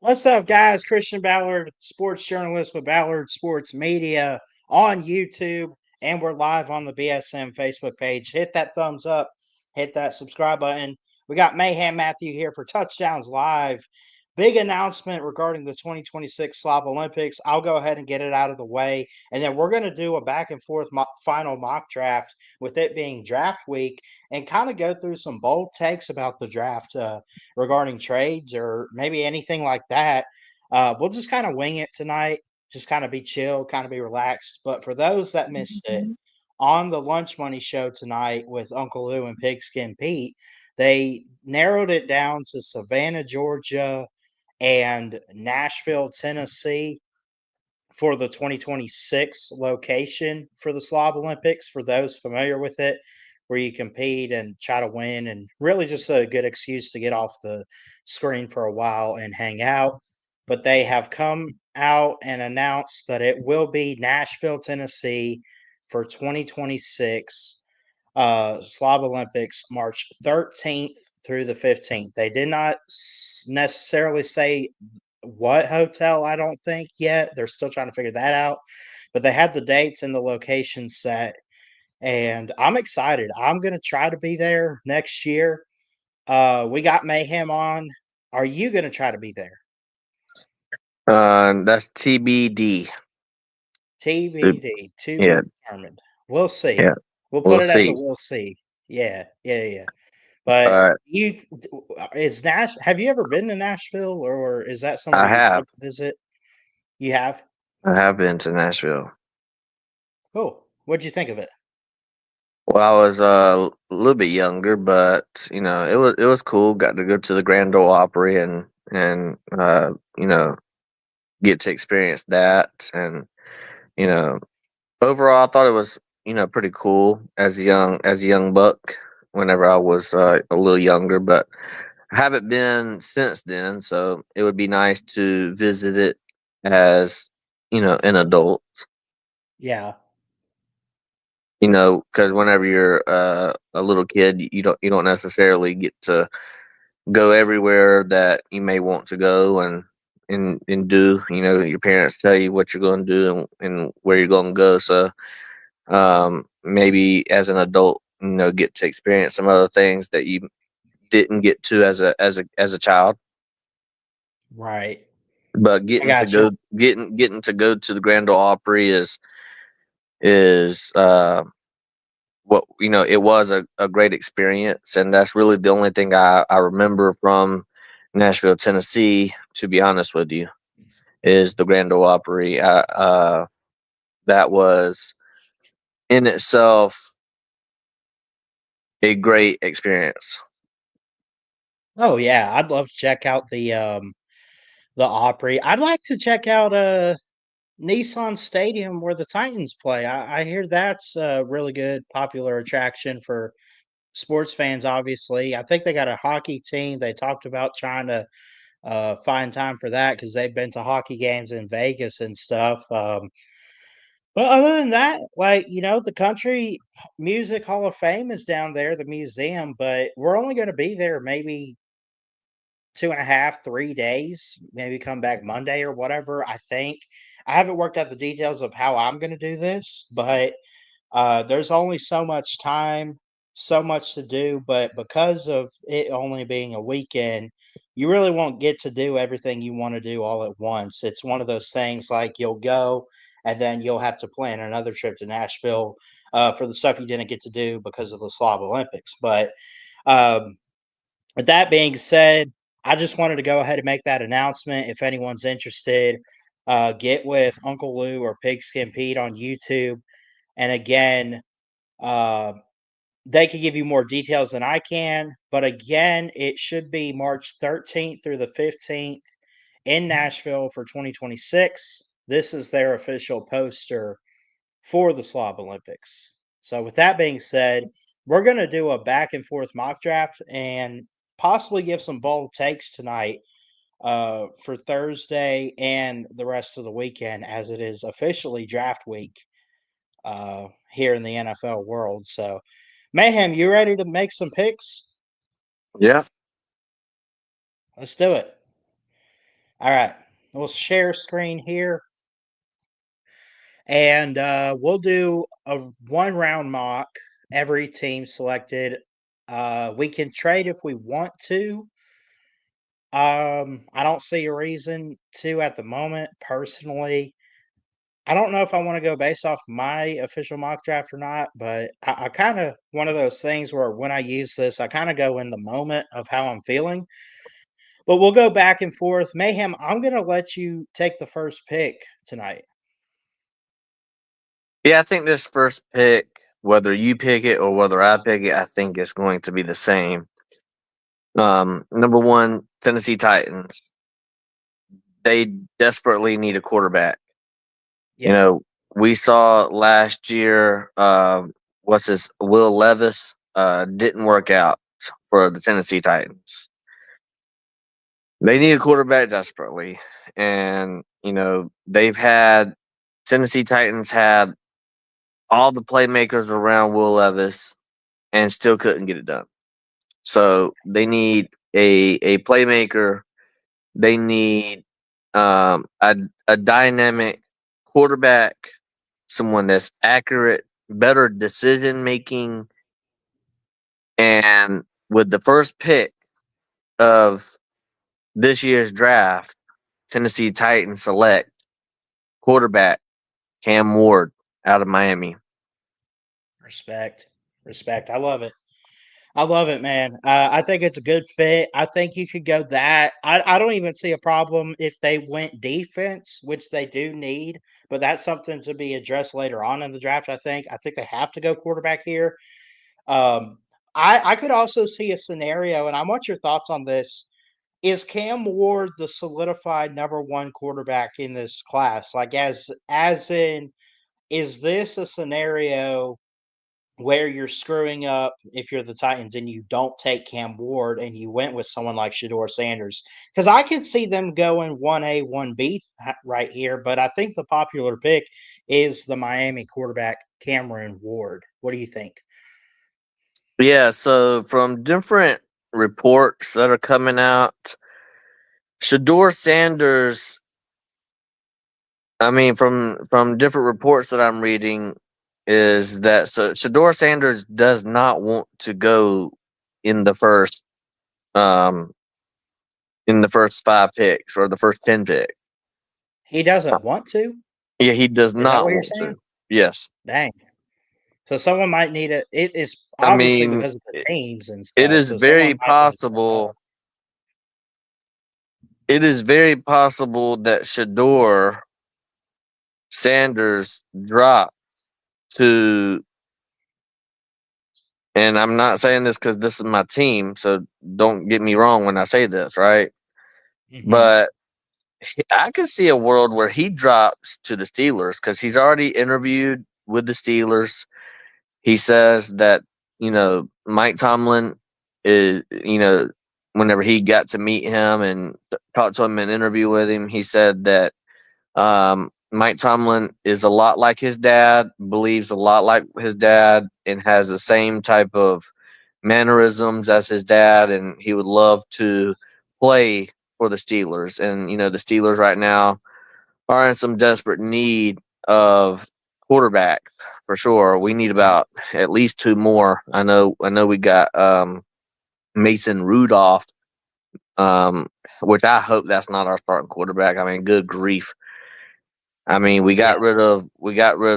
What's up, guys? Christian Ballard, sports journalist with Ballard Sports Media on YouTube, and we're live on the BSM Facebook page. Hit that thumbs up, hit that subscribe button. We got Mayhem Matthew here for Touchdowns Live. Big announcement regarding the 2026 Slob Olympics. I'll go ahead and get it out of the way, and then we're going to do a back and forth final mock draft with it being draft week and kind of go through some bold takes about the draft. Regarding trades or maybe anything like that. We'll just kind of wing it tonight, just kind of be chill, kind of be relaxed. But for those that missed it, on the Lunch Money Show tonight with Uncle Lou and Pigskin Pete, they narrowed it down to Savannah, Georgia, and Nashville, Tennessee for the 2026 location for the Slob Olympics. For those familiar with it, where you compete and try to win, and really just a good excuse to get off the screen for a while and hang out. But they have come out and announced that it will be Nashville, Tennessee for 2026 Slob Olympics, March 13th through the 15th. They did not necessarily say what hotel, I don't think yet. They're still trying to figure that out. But they have the dates and the location set. And I'm excited. I'm going to try to be there next year. We got Mayhem on. Are you going to try to be there? That's TBD. TBD, to Yeah, be determined. We'll see. yeah. We'll put We'll it as a see. we'll see. Yeah. All But right. you is have you ever been to Nashville, or is that somewhere I you'd have. like to visit? You have? I have been to Nashville. Cool. What'd you think of it? Well, I was a little bit younger, but it was cool. Got to go to the Grand Ole Opry and get to experience that. And you know, overall, I thought it was pretty cool as a young buck. Whenever I was a little younger, but I haven't been since then. So it would be nice to visit it as an adult. Yeah. Because whenever you're a little kid, you don't necessarily get to go everywhere that you may want to go and do. Your parents tell you what you're going to do and where you're going to go. So maybe as an adult, get to experience some other things that you didn't get to as a child. Right. But I got you. getting to go to the Grand Ole Opry is what it was a great experience, and that's really the only thing I remember from Nashville, Tennessee. To be honest with you, is the Grand Ole Opry. That was in itself a great experience. Oh yeah, I'd love to check out the Opry. I'd like to check out Nissan Stadium where the Titans play. I hear that's a really good popular attraction for sports fans, obviously. I think they got a hockey team. They talked about trying to find time for that because they've been to hockey games in Vegas and stuff. But other than that, the Country Music Hall of Fame is down there, the museum, but we're only going to be there maybe 2.5, 3 days, maybe come back Monday or whatever. I think I haven't worked out the details of how I'm going to do this, but there's only so much time, so much to do. But because of it only being a weekend, you really won't get to do everything you want to do all at once. It's one of those things like you'll go and then you'll have to plan another trip to Nashville for the stuff you didn't get to do because of the Slav Olympics. But um, with that being said, I just wanted to go ahead and make that announcement. If anyone's interested, get with Uncle Lou or Pigskin Pete on YouTube. And again, uh, they can give you more details than I can. But again, it should be March 13th through the 15th in Nashville for 2026. This is their official poster for the Slob Olympics. So, with that being said, we're going to do a back and forth mock draft and possibly give some bold takes tonight for Thursday and the rest of the weekend, as it is officially draft week here in the NFL world. So, Mayhem, you ready to make some picks? Yeah. Let's do it. All right. We'll share screen here, and we'll do a one round mock. Every team selected. We can trade if we want to. I don't see a reason to at the moment, personally. I don't know if I want to go based off my official mock draft or not, but I kind of one of those things where when I use this, I kind of go in the moment of how I'm feeling. But we'll go back and forth. Mayhem, I'm going to let you take the first pick tonight. Yeah, I think this first pick, whether you pick it or whether I pick it, I think it's going to be the same. Number one, Tennessee Titans. They desperately need a quarterback. You Yes. know, we saw last year, what's this, Will Levis, didn't work out for the Tennessee Titans. They need a quarterback desperately. And, Tennessee Titans had all the playmakers around Will Levis and still couldn't get it done. So they need a playmaker. They need a dynamic quarterback, someone that's accurate, better decision making, and with the first pick of this year's draft, Tennessee Titans select quarterback Cam Ward out of Miami. Respect. Respect. I love it. I love it, man. I think it's a good fit. I think you should go that. I don't even see a problem if they went defense, which they do need, but that's something to be addressed later on in the draft. I think they have to go quarterback here. Um, I could also see a scenario, and I want your thoughts on this. Is Cam Ward the solidified number one quarterback in this class? Like as in, is this a scenario where you're screwing up if you're the Titans and you don't take Cam Ward and you went with someone like Shador Sanders? Because I could see them going 1A, 1B right here, but I think the popular pick is the Miami quarterback, Cameron Ward. What do you think? Yeah, so from different reports that are coming out, Shador Sanders, I mean, from different reports that I'm reading, is that so Shador Sanders does not want to go in the first um in the first 5 picks or the first 10 picks. He doesn't want to? Yeah, he does Is that not what you're want saying? to. Yes, Dang. So someone might need it is I obviously mean because of the teams and it stuff. is So someone very might need to step up. possible. It is very possible that Shador Sanders dropped to, and I'm not saying this because this is my team, so don't get me wrong when I say this, right? Hmm. But I could see a world where he drops to the Steelers because he's already interviewed with the Steelers. He says that, Mike Tomlin is, whenever he got to meet him and talk to him and interview with him, he said that Mike Tomlin is a lot like his dad, believes a lot like his dad, and has the same type of mannerisms as his dad, and he would love to play for the Steelers. And the Steelers right now are in some desperate need of quarterbacks for sure. We need Hmm. about at least two more. I know we got Mason Rudolph, um, which I hope that's not our starting quarterback. I mean, good grief. I mean, we Yeah. got rid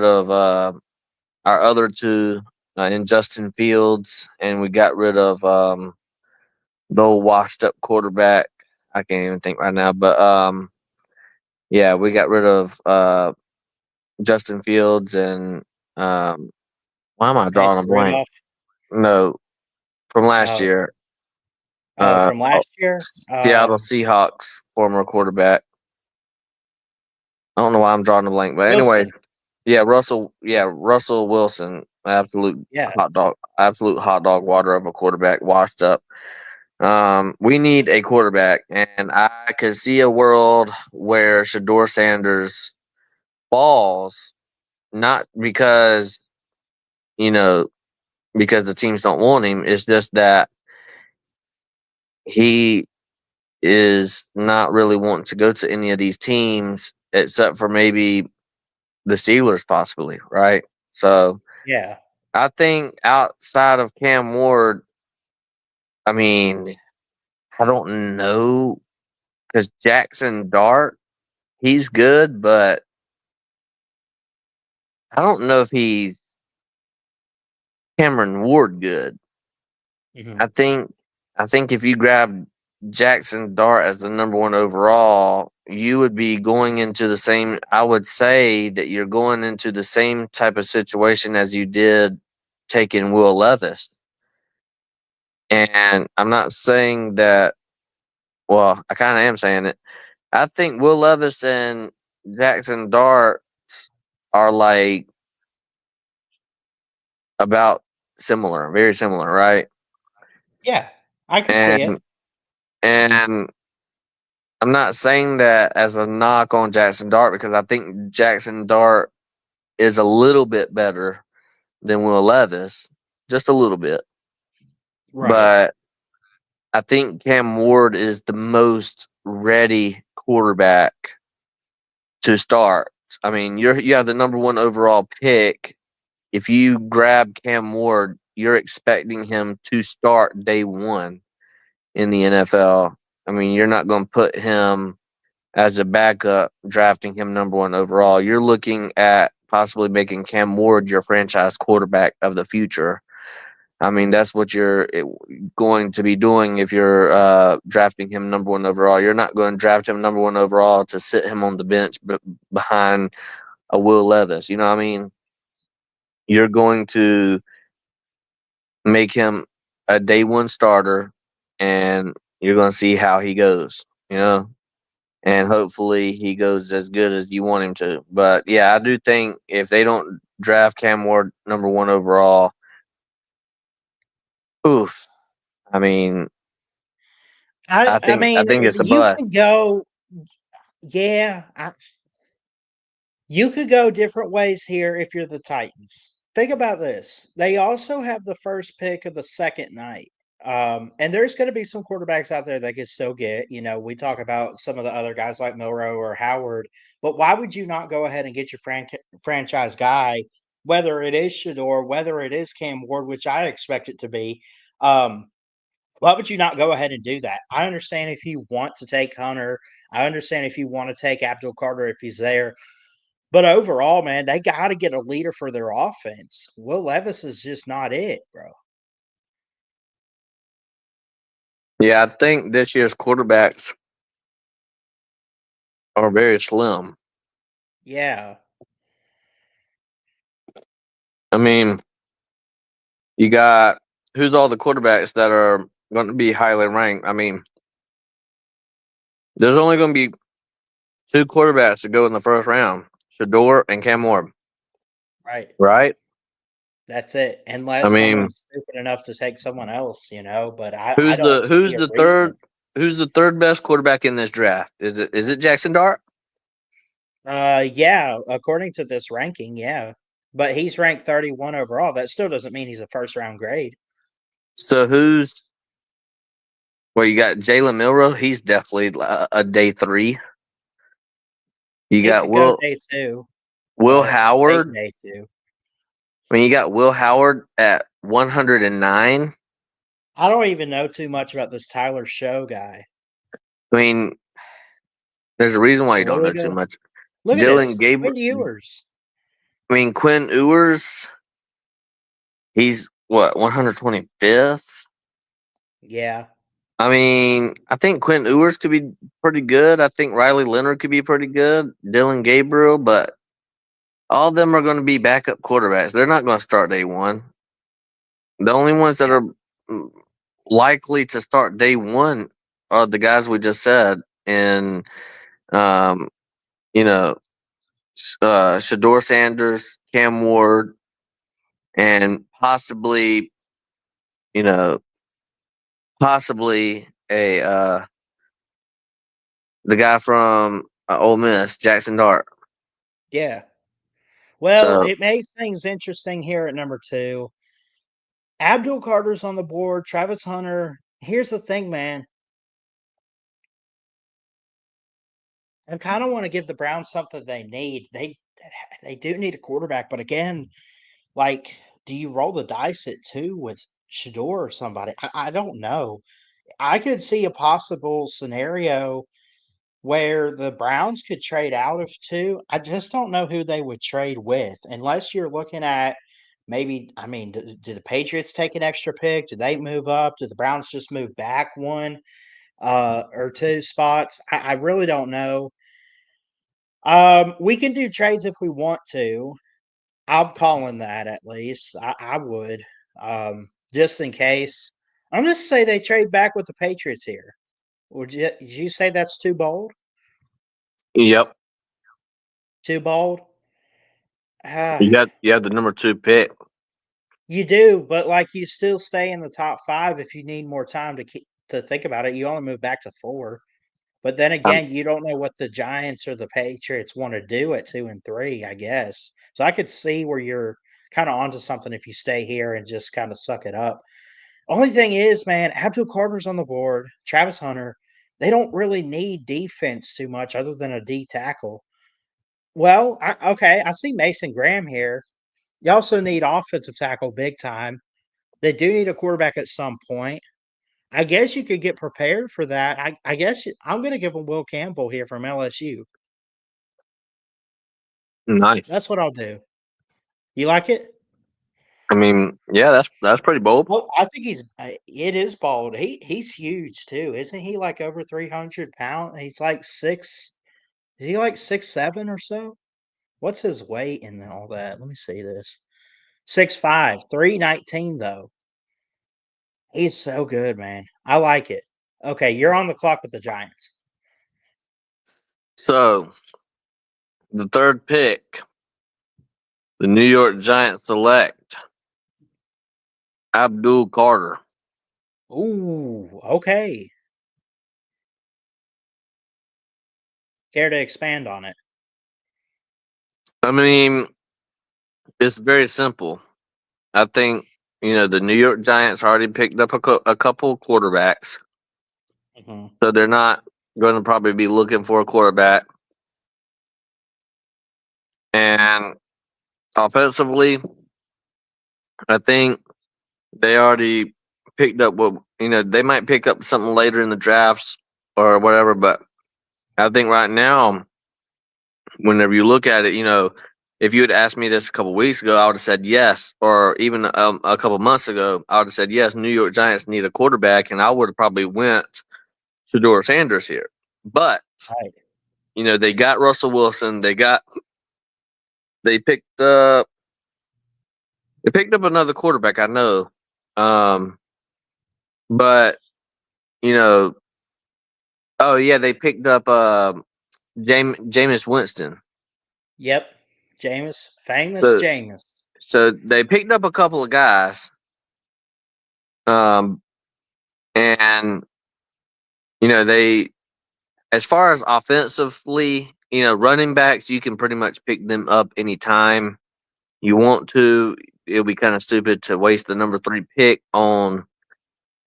of our other two in Justin Fields, and we got rid of the old washed up quarterback. I can't even think right now, but yeah, we got rid of Justin Fields and um, why am I drawing a Mason blank? Rudolph. No, from last Oh, year, oh, uh, from last year. Seattle Seahawks former quarterback. I don't know why I'm drawing a blank, but anyways, Wilson. yeah, Russell. Yeah, Russell Wilson, Yeah. absolute hot dog water of a quarterback, washed up. We need a quarterback, and I could see a world where Shador Sanders falls, not you know because the teams don't want him. It's just that he is not really wanting to go to any of these teams except for maybe the Steelers, possibly, right? So Yeah. I think outside of Cam Ward, I mean, I don't know because Jackson Dart, he's good, but I don't know if he's Cameron Ward good. Mhm. I think I think if you grab Jackson Dart as the number one overall, you would be going into the same. I would say that you're going into the same type of situation as you did taking Will Levis. And I'm not saying that. Well, I kind of am saying it. I think Will Levis and Jackson Dart are like about similar, very similar, right? Yeah, I could see it. And and I'm not saying that as a knock on Jackson Dart because I think Jackson Dart is a little bit better than Will Levis, just a little bit. Right. But I think Cam Ward is the most ready quarterback to start. I mean, you have the number one overall pick. If you grab Cam Ward, you're expecting him to start day one in the NFL. I mean, you're not going to put him as a backup, drafting him number one overall. You're looking at possibly making Cam Ward your franchise quarterback of the future. I mean, that's what you're going to be doing if you're drafting him number one overall. You're not going to draft him number one overall to sit him on the bench behind a Will Levis. You know what I mean? You're going to make him a day one starter, and you're going to see how he goes. You know, and hopefully he goes as good as you want him to. But yeah, I do think if they don't draft Cam Ward number one overall, oof. I mean, I I mean, think it's a you bust. can go yeah, you could go different ways here if you're the Titans. Think about this. They also have the first pick of the second night. And there's going to be some quarterbacks out there that could still get, we talk about some of the other guys like Milrow or Howard, but why would you not go ahead and get your franchise guy, whether it is Shador, whether it is Cam Ward, which I expect it to be? Um, why would you not go ahead and do that? I understand if you want to take Hunter. I understand if you want to take Abdul Carter if he's there. But overall, man, they gotta get a leader for their offense. Will Levis is just not it, bro. Yeah, I think this year's quarterbacks are very slim. Yeah, I mean, you got who's all the quarterbacks that are going to be highly ranked. I mean, there's only going to be two quarterbacks to go in the first round: Shador and Cam Ward. right. Right? That's it. I Unless mean, someone's stupid enough to take someone else, but I don't who's see a the reason. who's the third best quarterback in this draft? Is it Jackson Dart? Yeah, according to this ranking, yeah. But he's ranked 31 overall. That still doesn't mean he's a first round grade. So who's well? You got Jalen Milrow. He's definitely a day three. You He got could go day two, Will but I'm hating Howard. day two. I mean, you got Will Howard at 109. I don't even know too much about this Tyler Show guy. I mean, there's a reason why you Well, don't know too much. look at Dylan this. Gabriel. Quinn Ewers. I mean, Quinn Ewers. He's what 125th. Yeah, I mean, I think Quinn Ewers could be pretty good. I think Riley Leonard could be pretty good. Dylan Gabriel, but all of them are going to be backup quarterbacks. They're not going to start day one. The only ones that yeah, are likely to start day one are the guys we just said, and um, you know, Shador Sanders, Cam Ward, and possibly, you know, possibly a the guy from Ole Miss, Jackson Dart. yeah. Well, So it makes things interesting here at number 2. Abdul Carter's on the board, Travis Hunter. Here's the thing, man. I kind of want to give the Browns something they need. They do need a quarterback, but again, like, do you roll the dice at 2 with Shador or somebody? I don't know. I could see a possible scenario where the Browns could trade out of 2. I just don't know who they would trade with, unless you're looking at maybe. I mean, do the Patriots take an extra pick? Do they move up? Do the Browns just move back 1 or 2 spots? I really don't know. We can do trades if we want to. I'm calling that at least. I would, just in case. I'm just say they trade back with the Patriots here. Did you say that's too bold? Yep. Too bold? Ah, You have the number 2 pick. you do, but like you still stay in the top 5 if you need more time to think about it. You only move back to 4. But then Um, again, you don't know what the Giants or the Patriots want to do at 2 and 3, I guess. So I could see where you're kind of onto something if you stay here and just kind of suck it up. Only thing is, man, Abdul Carter's on the board, Travis Hunter. They don't really need defense too much other than a D tackle. Well, okay, I see Mason Graham here. You also need offensive tackle big time. They do need a quarterback at some point. I guess you could get prepared for that. I guess I'm going to give him Will Campbell here from LSU. nice. That's what I'll do. You like it? I mean, yeah, that's pretty bold. Well, I think it is bold. He's huge too, isn't he? Like over 300 pounds. He's like 6. Is he like 6'7" or so? What's his weight and all that? Let me see this. 6'5", 319 though. He's so good, man. I like it. Okay, you're on the clock with the Giants. So the 3rd pick, the New York Giants select Abdul Carter. Ooh, okay. Care to expand on it? I mean, it's very simple. I think the New York Giants already picked up a couple quarterbacks, Mhm. so they're not going to probably be looking for a quarterback. And offensively, I think they already picked up what they might pick up something later in the drafts or whatever. But I think right now, whenever you look at it, if you had asked me this a couple weeks ago, I would have said yes, or even a couple months ago, I would have said yes. New York Giants need a quarterback, and I would have probably went Shador Sanders here. But Right. they got Russell Wilson. They picked up another quarterback. I know, um, but you know, oh yeah, they picked up Jameis Winston. Yep. Jameis, famous So Jameis. they picked up a couple of guys, um, and they, as far as offensively, running backs, you can pretty much pick them up anytime you want to. It'll be kind of stupid to waste the number 3 pick on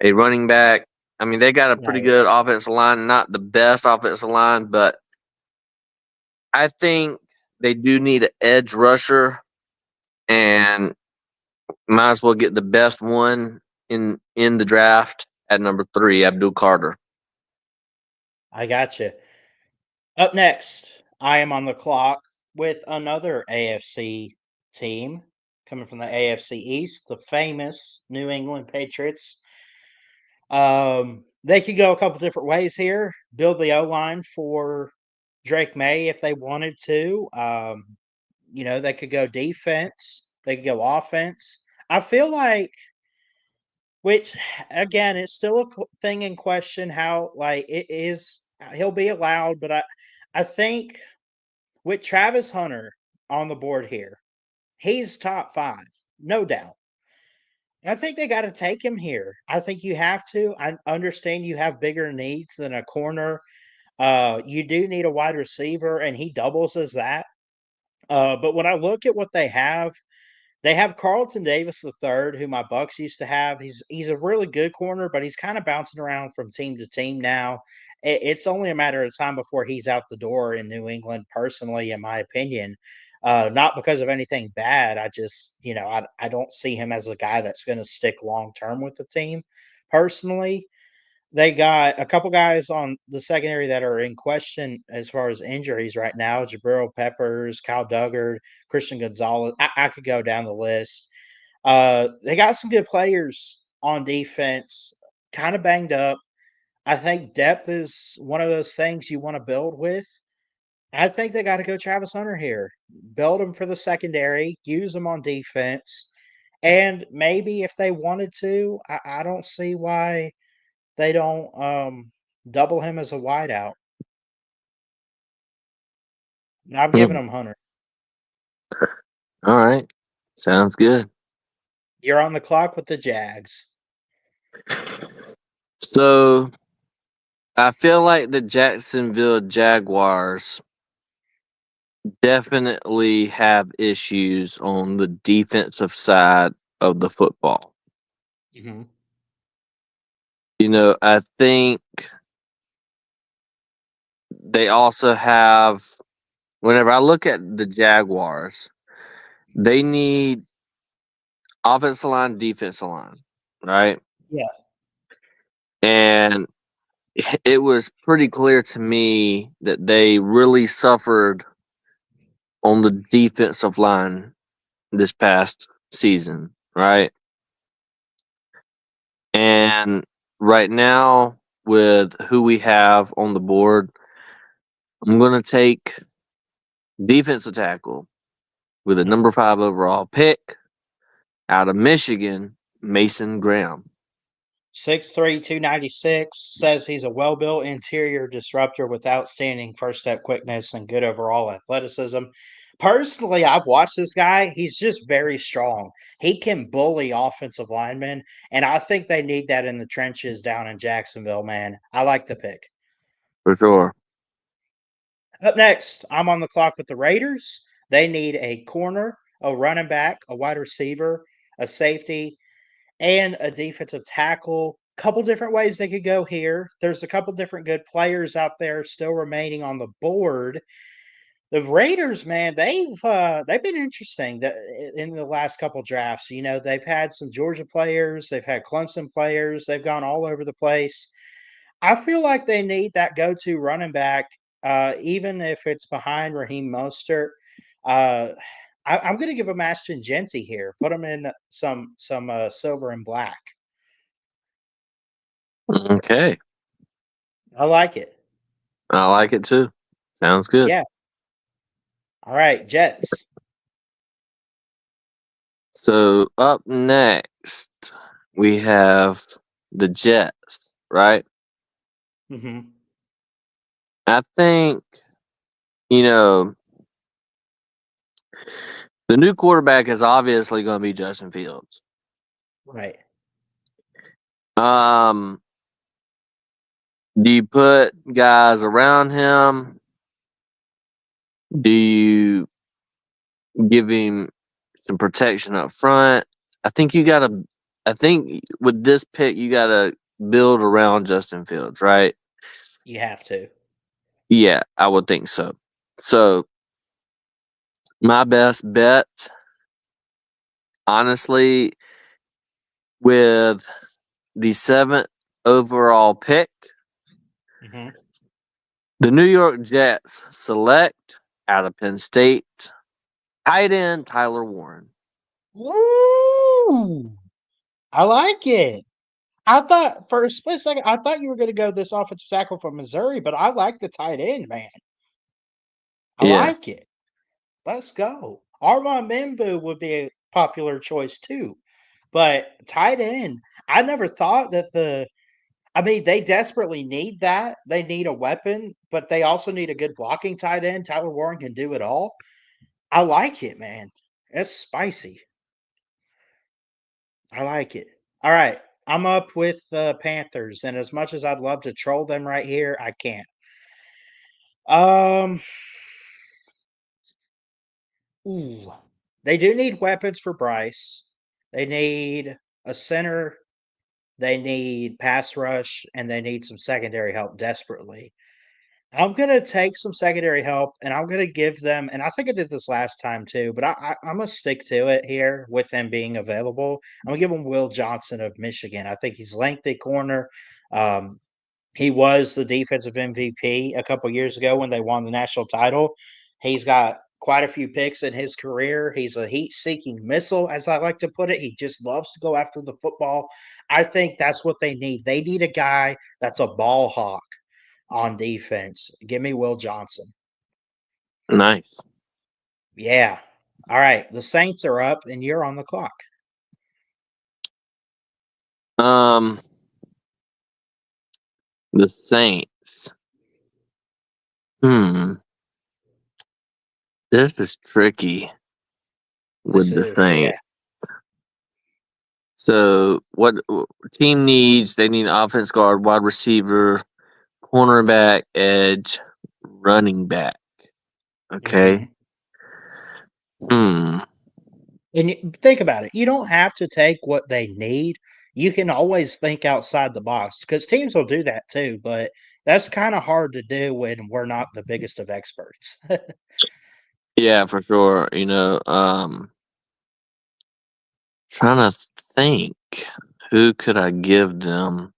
a running back. I mean, they got a pretty Right. good offensive line, not the best offensive line, but I think they do need an edge rusher, and might as well get the best one in the draft at number 3, Abdul Carter. I got you. Up next, I am on the clock with another AFC team coming from the AFC East, the famous New England Patriots. They could go a couple different ways here. Build the O line for Drake May if they wanted to. They could go defense. They could go offense. I feel like, which again, it's still a thing in question how like it is. He'll be allowed, but I think with Travis Hunter on the board here, he's top 5, no doubt. I think they got to take him here. I think you have to. I understand you have bigger needs than a corner. You do need a wide receiver, and he doubles as that. But when I look at what they have, They have Carlton Davis III, who my Bucks used to have. He's a really good corner, but he's kind of bouncing around from team to team now. It's only a matter of time before he's out the door in New England, personally, in my opinion. Not because of anything bad. I just, I don't see him as a guy that's going to stick long term with the team, personally. They got a couple guys on the secondary that are in question as far as injuries right now. Jabril Peppers, Kyle Duggar, Christian Gonzalez. I could go down the list. They got some good players on defense, kind of banged up. I think depth is one of those things you want to build with. I think they got to go Travis Hunter here. Build him for the secondary, use him on defense. And maybe if they wanted to, I don't see why they don't double him as a wideout. I'm giving Hmm. him Hunter. All right. Sounds good. You're on the clock with the Jags. So I feel like the Jacksonville Jaguars definitely have issues on the defensive side of the football. Mhm. I think they also have, whenever I look at the Jaguars, they need offensive line, defensive line, right? Yeah. And it was pretty clear to me that they really suffered on the defensive line this past season, right? And right now, with who we have on the board, I'm going to take defensive tackle with a Mhm. number 5 overall pick out of Michigan, Mason Graham. 6'3", 296, says he's a well-built interior disruptor with outstanding first step quickness and good overall athleticism. Personally, I've watched this guy. He's just very strong. He can bully offensive linemen, and I think they need that in the trenches down in Jacksonville, man. I like the pick. For sure. Up next, I'm on the clock with the Raiders. They need a corner, a running back, a wide receiver, a safety, and a defensive tackle. Couple different ways they could go here. There's a couple different good players out there still remaining on the board. The Raiders, man, they've been interesting in the last couple drafts. They've had some Georgia players, they've had Clemson players, they've gone all over the place. I feel like they need that go-to running back, even if it's behind Raheem Mostert. Uh, I'm going to give him Ashton Genty here. Put him in some silver and black. Okay. I like it. I like it too. Sounds good. Yeah. All right, Jets. So up next, we have the Jets, right? Hmm. I think, you know, the new quarterback is obviously going to be Justin Fields. Right. Um, do you put guys around him? Do you give him some protection up front? I think you got to. I think with this pick, you got to build around Justin Fields, right? You have to. Yeah, I would think so. So my best bet, honestly, with the 7th overall pick, Hmm. the New York Jets select out of Penn State tight end Tyler Warren. Woo! I like it. I thought for a split second, I thought you were going to go this offensive tackle from Missouri, but I like the tight end, man. I like Yes. it. Let's go. Armand Membu would be a popular choice too, but tight end. I never thought that I mean, they desperately need that. They need a weapon, but they also need a good blocking tight end. Tyler Warren can do it all. I like it, man. It's spicy. I like it. All right. I'm up with the Panthers, and as much as I'd love to troll them right here, I can't. Um, ooh. They do need weapons for Bryce. They need a center. They need pass rush, and they need some secondary help desperately. I'm gonna take some secondary help, and I'm gonna give them. And I think I did this last time too, but I'm gonna stick to it here with him being available. I'm gonna give him Will Johnson of Michigan. I think he's lengthy corner. Um, he was the defensive MVP a couple years ago when they won the national title. He's got quite a few picks in his career. He's a heat-seeking missile, as I like to put it. He just loves to go after the football. I think that's what they need. They need a guy that's a ball hawk on defense. Give me Will Johnson. Nice. Yeah. All right. The Saints are up, and you're on the clock. Um, the Saints. Hmm. This is tricky This with the is, yeah. Saints. So, what team needs? They need offense guard, wide receiver, cornerback, edge, running back. Okay. Mhm. Hmm. And think about it. You don't have to take what they need. You can always think outside the box because teams will do that too. But that's kind of hard to do when we're not the biggest of experts. Yeah, for sure. Trying to think, who could I give them?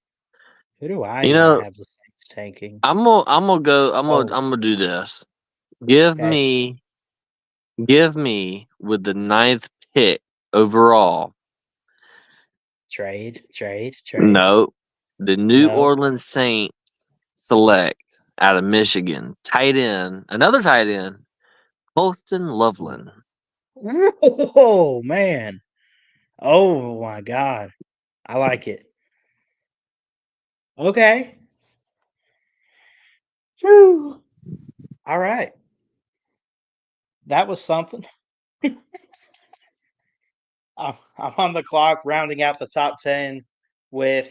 Who do I You even know, have the Saints taking? Oh, I'm gonna do this. Give okay. me, give me with the ninth pick overall. Trade. No, the New No. Orleans Saints select out of Michigan tight end, another tight end, Colston Loveland. Oh man. Oh my God. I like it. Okay. Whew. All right. That was something. I'm on the clock, rounding out the top 10 with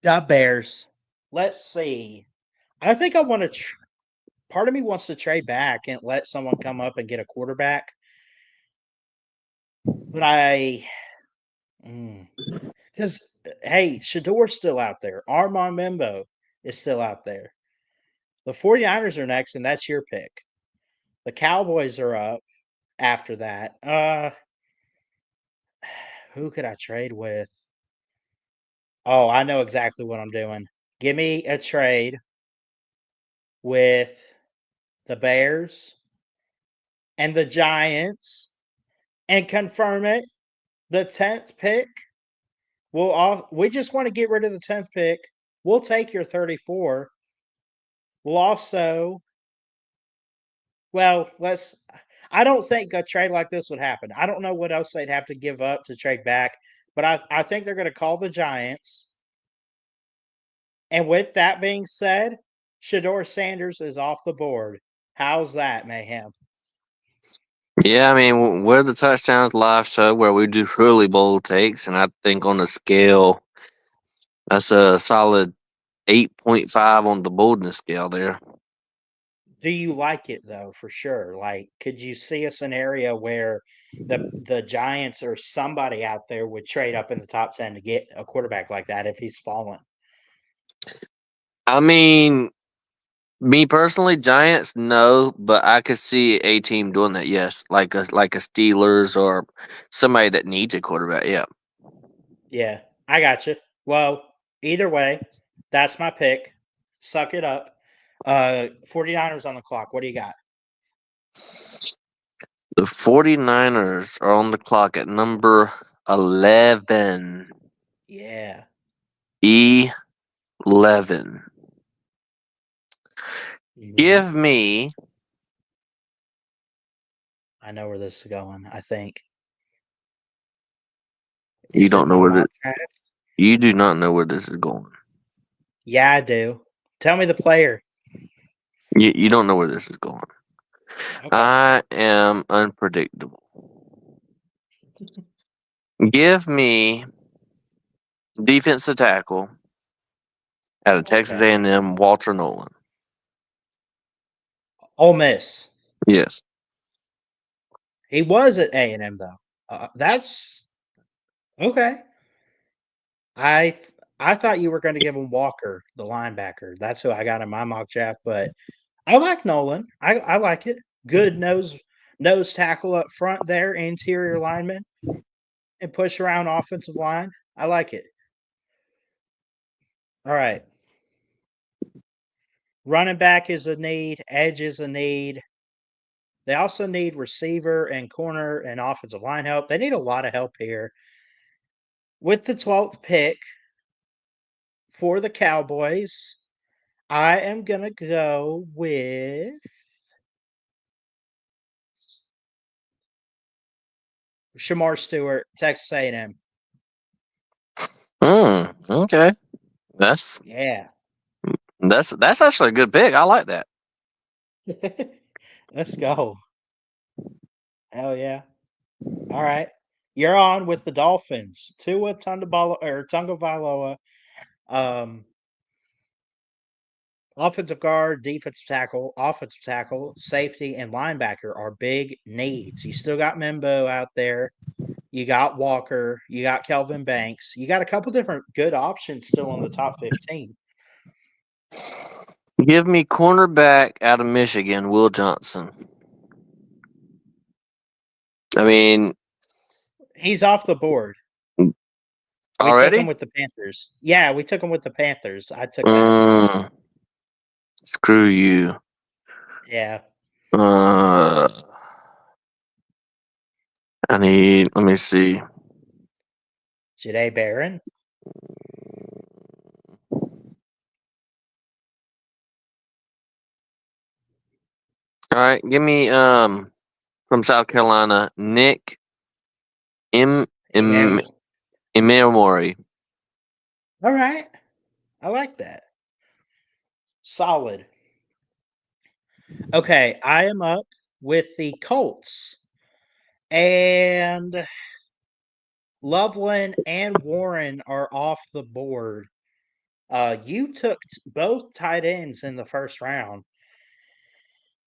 got Bears. Let's see. I think I want to. Part of me wants to trade back and let someone come up and get a quarterback, but because hey, Shador's still out there. Armand Membo is still out there. The 49ers are next, and that's your pick. The Cowboys are up after that. Who could I trade with? Oh, I know exactly what I'm doing. Give me a trade with the Bears and the Giants and confirm it. The 10th pick. We just want to get rid of the 10th pick. We'll take your 34. We'll also let's I don't think a trade like this would happen. I don't know what else they'd have to give up to trade back, but I think they're going to call the Giants. And with that being said, Shador Sanders is off the board. How's that, Mayhem? Yeah, I mean, we're the touchdowns live show where we do really bold takes, and I think on the scale, that's a solid 8.5 on the boldness scale there. Do you like it though, for sure? Like, could you see a scenario where the Giants or somebody out there would trade up in the top 10 to get a quarterback like that if he's fallen? I mean, me personally, Giants, no, but I could see a team doing that. Yes, like a Steelers or somebody that needs a quarterback. Yeah, Yeah, I got you. Well, either way, that's my pick. Suck it up. 49ers on the clock. What do you got? the 49ers are on the clock at number 11. Yeah. 11. Mhm. Give me. I know where this is going, I think. You Is it don't know my where mock the, draft? you do not know where this is going. Yeah, I do. Tell me the player. You don't know where this is going. Okay. I am unpredictable. Give me defensive tackle out of Texas Okay. A&M, Walter Nolan. Ole Miss. Yes. He was at A&M though. That's okay. I thought you were going to give him Walker, the linebacker. That's who I got in my mock draft, but I like Nolan. I like it. Good nose tackle up front there, interior lineman, and push around offensive line. I like it. All right. Running back is a need. Edge is a need. They also need receiver and corner and offensive line help. They need a lot of help here. With the 12th pick for the Cowboys, I am going to go with Shamar Stewart, Texas A&M. Okay. That's Yeah. that's actually a good pick. I like that. Let's go. Hell yeah. All right. You're on with the Dolphins. Tua Tagovailoa, um, offensive guard, offensive tackle, safety, and linebacker are big needs. You still got Membo out there. You got Walker. You got Kelvin Banks. You got a couple different good options still in the top 15. Give me cornerback out of Michigan, Will Johnson. I mean, He's off the board. We took him already? with the Panthers. Yeah, we took him with the Panthers. I took that. Mm, screw you. Yeah. Uh, let me see. Jade Barron. All right, give me from South Carolina, Nick M M Amen. Imamori. All right. I like that. Solid. Okay, I am up with the Colts. And Loveland and Warren are off the board. You took both tight ends in the first round.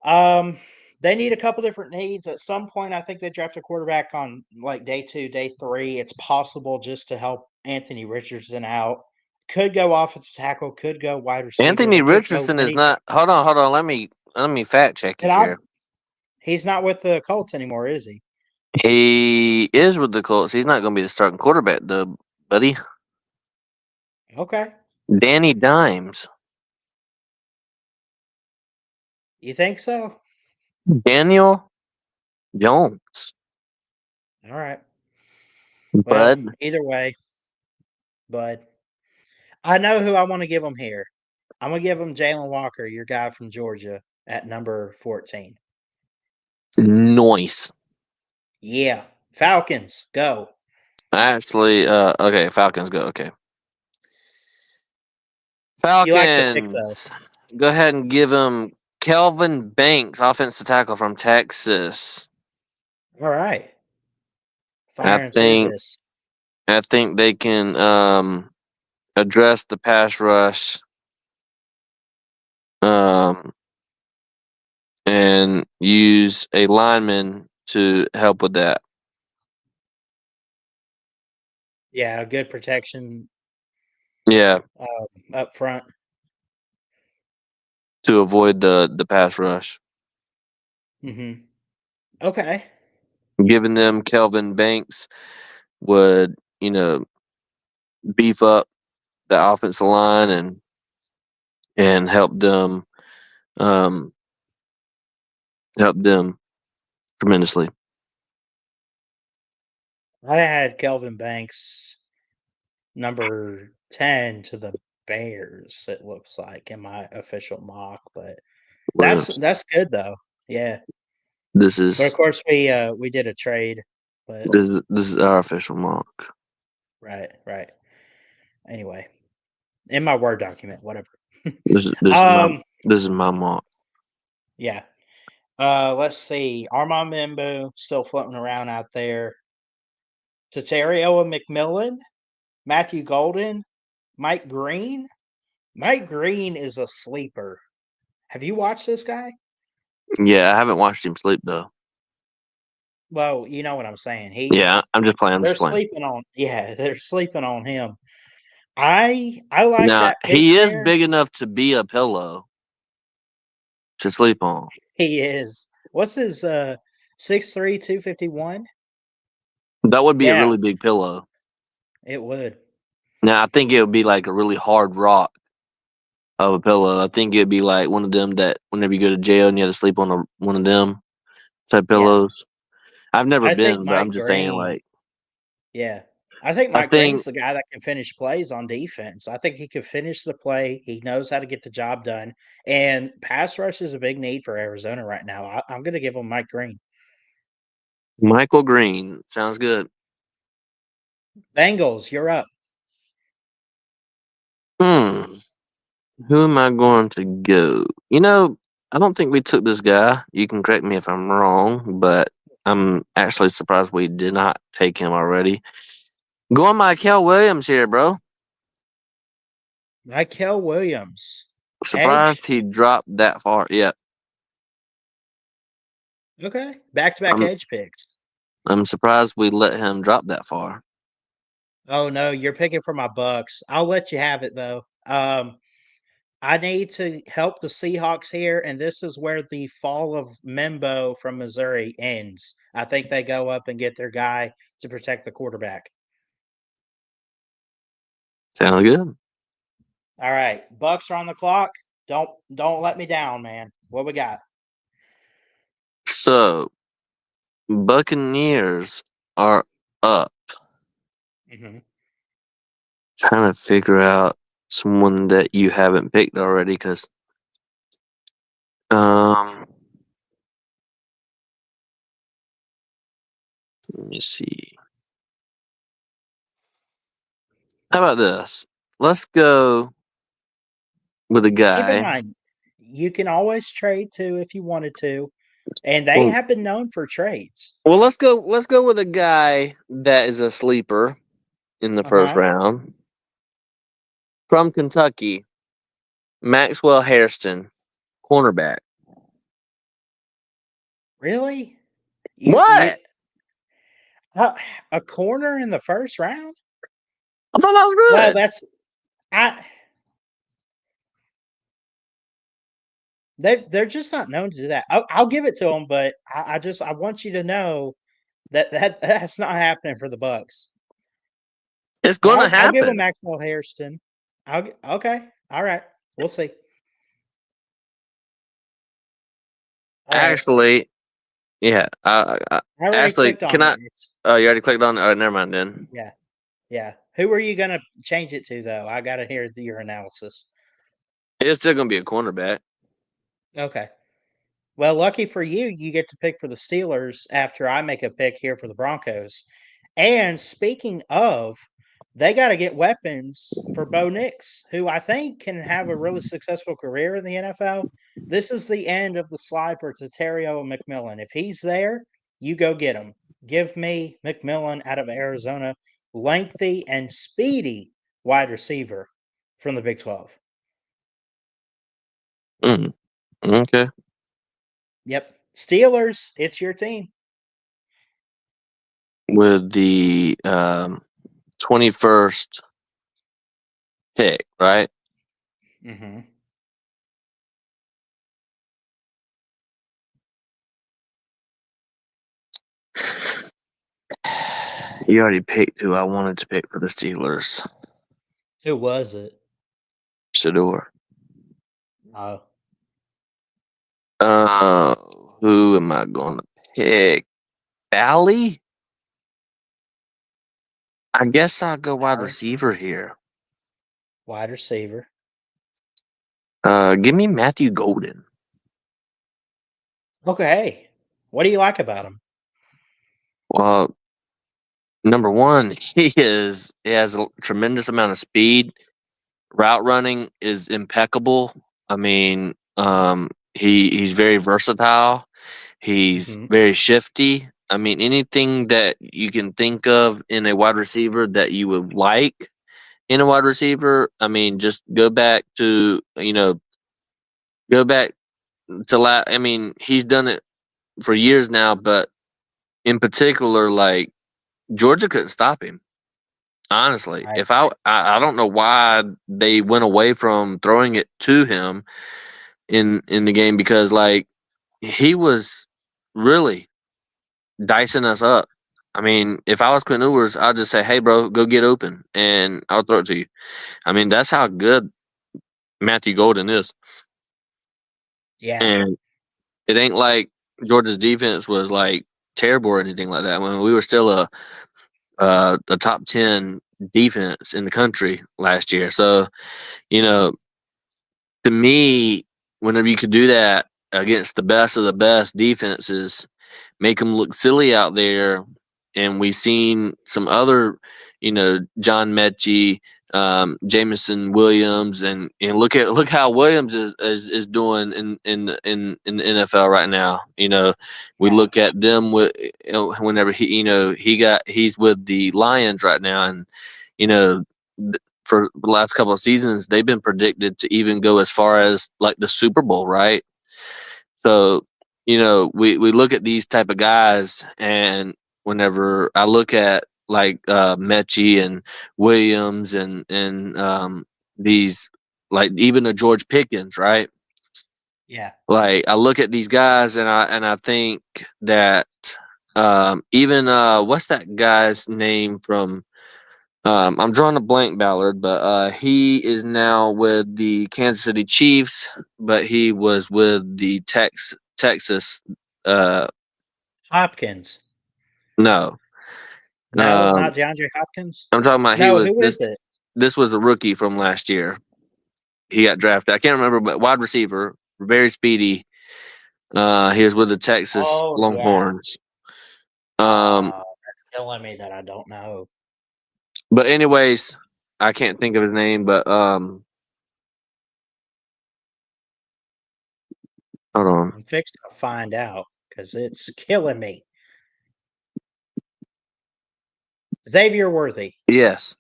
Um, they need a couple different needs. At some point, I think they draft a quarterback on like day 2, day 3. It's possible just to help Anthony Richardson out. Could go offensive tackle, could go wide receiver. Anthony They could go Richardson is any. not. Hold on. Let me fact check you And I, here. he's not with the Colts anymore, is he? He is with the Colts. He's not going to be the starting quarterback, though, buddy. Okay, Danny Dimes. you think so? Daniel Jones. All right. Well, Bud. either way, bud. I know who I want to give him here. I'm gonna give him Jalen Walker, your guy from Georgia, at number 14. Noise. Yeah, Falcons, go. Actually, okay, Falcons go. Okay. You like the pick though. Falcons. Go ahead and give him Kelvin Banks, offensive tackle from Texas. All right, I firing through think this. I think they can address the pass rush um and use a lineman to help with that. Yeah, good protection Yeah, up front. to avoid the pass rush. Mm-hmm. Okay. Giving them Kelvin Banks would, beef up the offensive line and um help them tremendously. I had Kelvin Banks number 10 to the Bears. It looks like in my official mock, but Well, that's good though. Yeah, this but of is course we did a trade, but this is our official mark. right. Anyway, in my Word document, whatever. This is my um, this is my mark. yeah. Let's see. Armand Membo still floating around out there. Tatario McMillan, Matthew Golden, Mike Green. Mike Green is a sleeper. Have you watched this guy? Yeah, I haven't watched him sleep though. Well, you know what I'm saying. Yeah, He's I'm just playing. I'm they're just playing. sleeping on yeah, they're sleeping on him. I like Now that pick he is there. big enough to be a pillow to sleep on. He is. What's his 6'3", 251? That would be a Yeah, really big pillow. it would. Now I think it would be like a really hard rock of a pillow. I think it'd be like one of them that whenever you go to jail and you have to sleep on one of them type Yeah. pillows. I've never I think been, but Mike I'm just saying Green like yeah. I think I Mike think Green's the guy that can finish plays on defense. I think he could finish the play. He knows how to get the job done, and pass rush is a big need for Arizona right now. I'm gonna give him Mike Green. Michael Green sounds good. Bengals, you're up. Hmm. Who am I going to go? I don't think we took this guy. You can correct me if I'm wrong, but I'm actually surprised we did not take him already. Going Michael Williams here, bro. Michael Williams. Surprised Edge? he dropped that far. Yeah, Okay. Back-to-back I'm edge picks. I'm surprised we let him drop that far. Oh, no, you're picking for my Bucks. I'll let you have it, though. I need to help the Seahawks here, and this is where the fall of Membo from Missouri ends. I think they go up and get their guy to protect the quarterback. Sounds good. All right, Bucks are on the clock. Don't let me down, man. What we got? So Buccaneers are up. Mhm. Trying to figure out someone that you haven't picked already, because um, let me see. How about this? Let's go with a Keep in guy. mind, you can always trade too if you wanted to, and they Well, have been known for trades. well, let's go. Let's go with a guy that is a sleeper in the first Uh-huh. round from Kentucky. Maxwell Hairston, cornerback. Really? You What? uh, a corner in the first round? I thought that was Well, good. that's I they're just not known to do that. I'll give it to them, but I want you to know that that's not happening for the Bucks. It's But gonna I'll give 'em happen. Maxwell Hairston. Okay, alright, we'll see. Alright, Actually, yeah. I already Actually, clicked on can it. I? It's Oh, you already clicked on it. Oh, never mind then. yeah, yeah. Who are you gonna change it to, though? I gotta hear your analysis. It's still gonna be a cornerback. Okay. Well, lucky for you, you get to pick for the Steelers after I make a pick here for the Broncos. And speaking of, they got to get weapons for Bo Nix, who I think can have a really successful career in the NFL. This is the end of the slide for Taterio McMillan. If he's there, you go get him. Give me McMillan out of Arizona, lengthy and speedy wide receiver from the Big 12. Mm, okay. Yep. Steelers, it's your team. With the 21st pick, right? Mm-hmm. You already picked who I wanted to pick for the Steelers. Who was it? Shador. Oh, Uh, who am I going to pick? Bally? I guess I'll go wide Valley, receiver here. wide receiver. Give me Matthew Golden. Okay. What do you like about him? Well, number one, he has a tremendous amount of speed. Route running is impeccable. I mean, he's very versatile. He's Mhm. very shifty. I mean, anything that you can think of in a wide receiver that you would like in a wide receiver. I mean, just go back to I mean, he's done it for years now, but in particular, like Georgia couldn't stop him. Honestly, Right. if I don't know why they went away from throwing it to him in the game because like he was really dicing us up. I mean, if I was Quinn Ewers, I'd just say, "Hey, bro, go get open, and I'll throw it to you." I mean, that's how good Matthew Golden is, Yeah. and it ain't like Georgia's defense was like terrible or anything like that. When we were still a top 10 defense in the country last year, so you know, to me, whenever you could do that against the best of the best defenses, make them look silly out there. And we've seen some other, John Mechie, Jameson Williams, and look how Williams is doing in the NFL right now. We Yeah. look at them with whenever he's with the Lions right now, and you know for the last couple of seasons they've been predicted to even go as far as like the Super Bowl, right? So, we look at these type of guys, and whenever I look at like Mechie and Williams and these like even a George Pickens, right? Yeah. Like I look at these guys and I think that even what's that guy's name from I'm drawing a blank, Ballard, but he is now with the Kansas City Chiefs, but he was with the Texas. Uh, Hopkins. no, No, um, not DeAndre Hopkins. I'm talking about he No, was who this. is it? This was a rookie from last year. He got drafted. I can't remember, but wide receiver, very speedy. He was with the Texas Oh yeah. Longhorns. Um, That's killing me that I don't know. but anyways, I can't think of his name, but hold on. I'm fixing to find out because it's killing me. Xavier Worthy. Yes,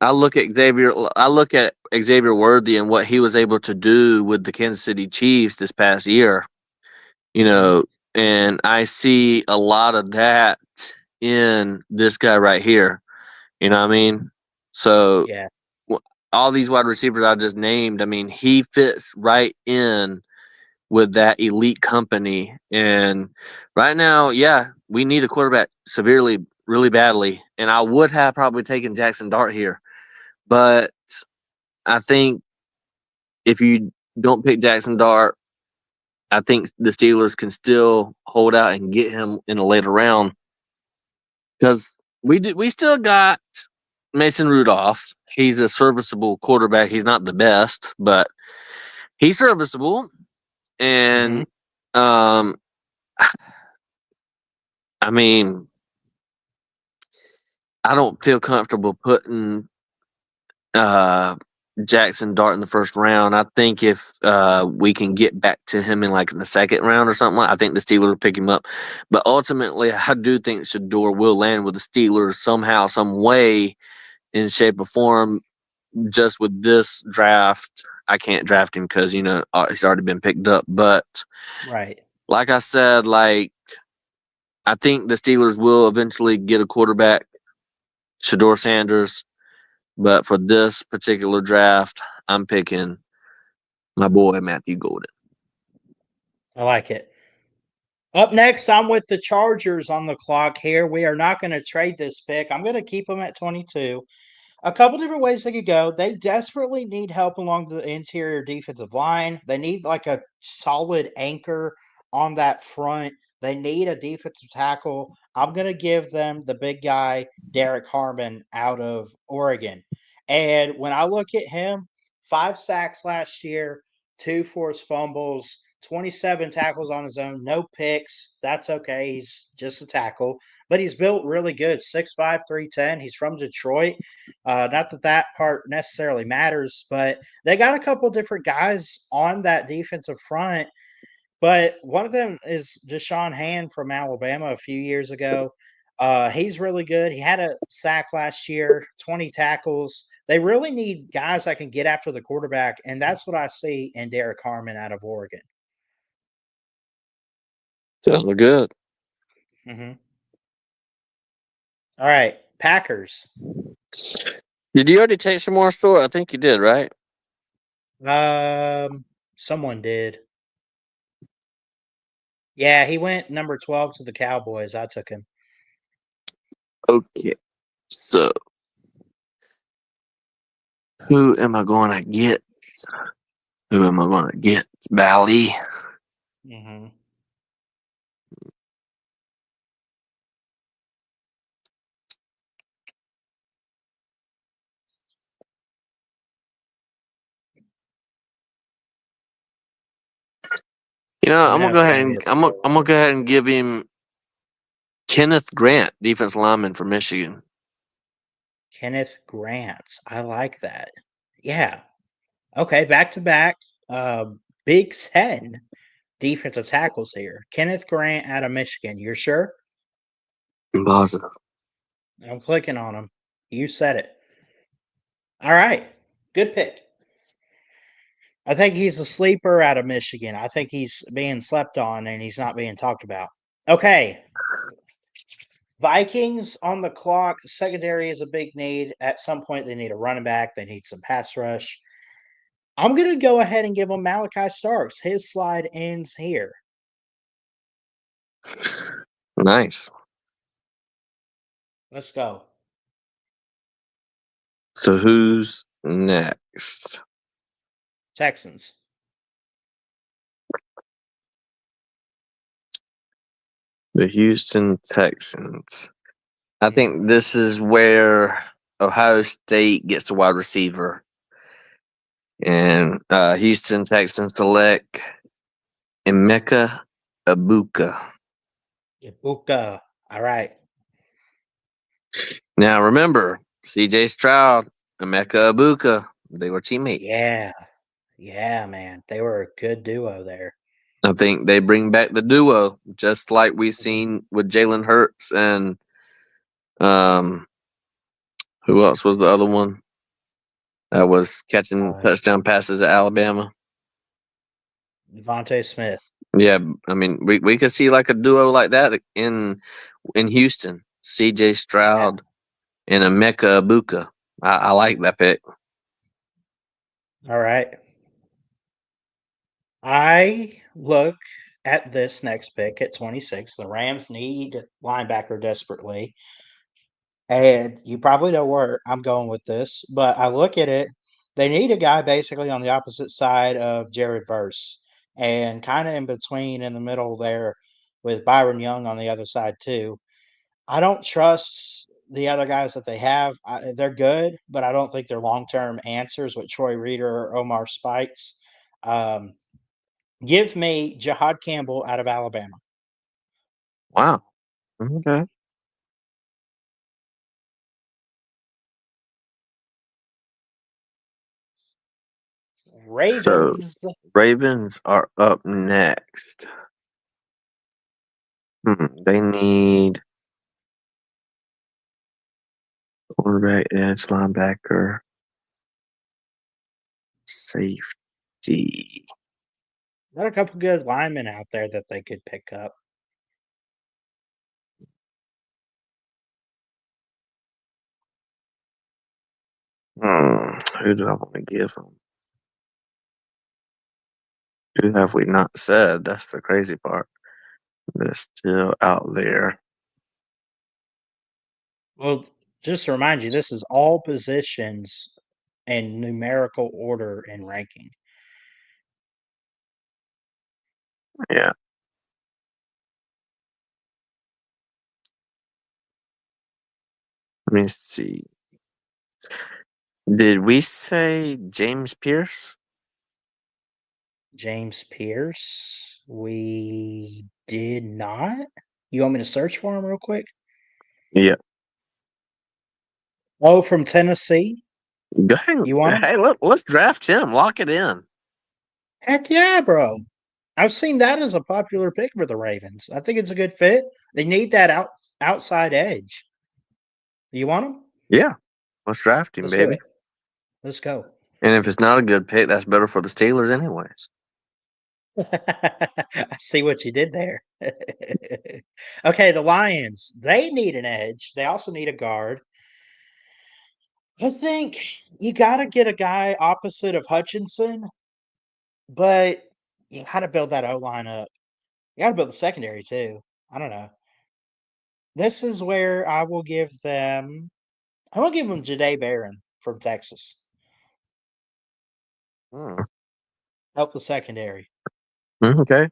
I look at Xavier Worthy and what he was able to do with the Kansas City Chiefs this past year, you Mhm. know, and I see a lot of that in this guy right here. You know what I mean? So Yeah. w- all these wide receivers I just named, I mean, he fits right in with that elite company. And right now, yeah, we need a quarterback severely, really badly. And I would have probably taken Jackson Dart here, but I think if you don't pick Jackson Dart, I think the Steelers can still hold out and get him in a later round because we still got Mason Rudolph. He's a serviceable quarterback. He's not the best, but he's serviceable. Mhm. And um, I mean, I don't feel comfortable putting uh, Jackson Dart in the first round. I think if we can get back to him in like in the second round or something, I think the Steelers will pick him up. But ultimately, I do think Shador will land with the Steelers somehow, some way, in shape or form. Just with this draft, I can't draft him because he's already been picked up. But Right. like I said, like I think the Steelers will eventually get a quarterback, Shador Sanders. But for this particular draft, I'm picking my boy Matthew Golden. I like it. Up next, I'm with the Chargers on the clock here. We are not going to trade this pick. I'm going to keep them at 22. A couple different ways they could go. They desperately need help along the interior defensive line. They need like a solid anchor on that front. They need a defensive tackle. I'm going to give them the big guy, Derek Harmon, out of Oregon. And when I look at him, 5 sacks last year, two forced fumbles, 27 tackles on his own, no picks. That's okay. He's just a tackle, but he's built really good. 6'5, 310. He's from Detroit. Not that that part necessarily matters, but they got a couple different guys on that defensive front. But one of them is Deshaun Hand from Alabama a few years ago. He's really good. He had a sack last year, 20 tackles. They really need guys that can get after the quarterback, and that's what I see in Derek Harmon out of Oregon. Sounds good. Mhm. All right, Packers. Did you already take some more store? I think you did, right? Um, someone did. Yeah, he went number 12 to the Cowboys. I took him. Okay. So who am I going to get? Who am I going to get? Bally. Mhm. You know, Let me know if you want me to throw I'm one. gonna go ahead and give him Kenneth Grant, defense lineman for Michigan. Kenneth Grant. I like that. Yeah. Okay, back to back. Big Ten defensive tackles here. Kenneth Grant out of Michigan. You're sure? I'm positive. I'm clicking on him. You said it. All right. Good pick. I think he's a sleeper out of Michigan. I think he's being slept on and he's not being talked about. Okay. Vikings on the clock. Secondary is a big need. At some point, they need a running back. They need some pass rush. I'm going to go ahead and give him Malachi Starks. His slide ends here. Nice. Let's go. So who's next? Texans. The Houston Texans. I think Mhm. this is where Ohio State gets the wide receiver, and Houston Texans select Emeka Abuka. Ibuka. All right. Now remember, C.J. Stroud, Emeka Abuka, they were teammates. Yeah. Yeah, man. They were a good duo there. I think they bring back the duo, just like we Mhm. seen with Jalen Hurts and um, who else was the other one that was catching Uh, touchdown passes at Alabama? Devontae Smith. Yeah, I mean, we could see like a duo like that in Houston. C.J. Yeah. Stroud and Emeka Abuka. I like that pick. All right. I look at this next pick at 26. The Rams need linebacker desperately. And you probably know where I'm going with this, but I look at it, they need a guy basically on the opposite side of Jared Verse and kind of in between in the middle there with Byron Young on the other side too. I don't trust the other guys that they have. They're good, but I don't think they're long-term answers with Troy Reader or Omar Spikes. Um, give me Jahad Campbell out of Alabama. Wow. Okay. So Ravens. Ravens are up next. They need quarterback, edge, linebacker, safety. Got a couple good linemen out there that they could pick up. Who do I want to give them? Who have we not said? That's the crazy part. They're still out there. Well, just to remind you, this is all positions in numerical order and ranking. Yeah. Let me see. Did we say James Pierce? James Pierce, we did not. You want me to search for him real quick? Yeah. Oh, from Tennessee? Go ahead. You want him? Hey, let's draft him. Lock it in. Heck yeah, bro. I've seen that as a popular pick for the Ravens. I think it's a good fit. They need that outside edge. You want him? Yeah. Let's draft him, Let's do baby. it. Let's go. And if it's not a good pick, that's better for the Steelers, anyways. I see what you did there. Okay, the Lions, they need an edge. They also need a guard. I think you gotta get a guy opposite of Hutchinson, but you gotta build that O-line up. You gotta build the secondary too. I don't know. This is where I will give them Jahdae Barron from Texas. Mm, Help the secondary. okay.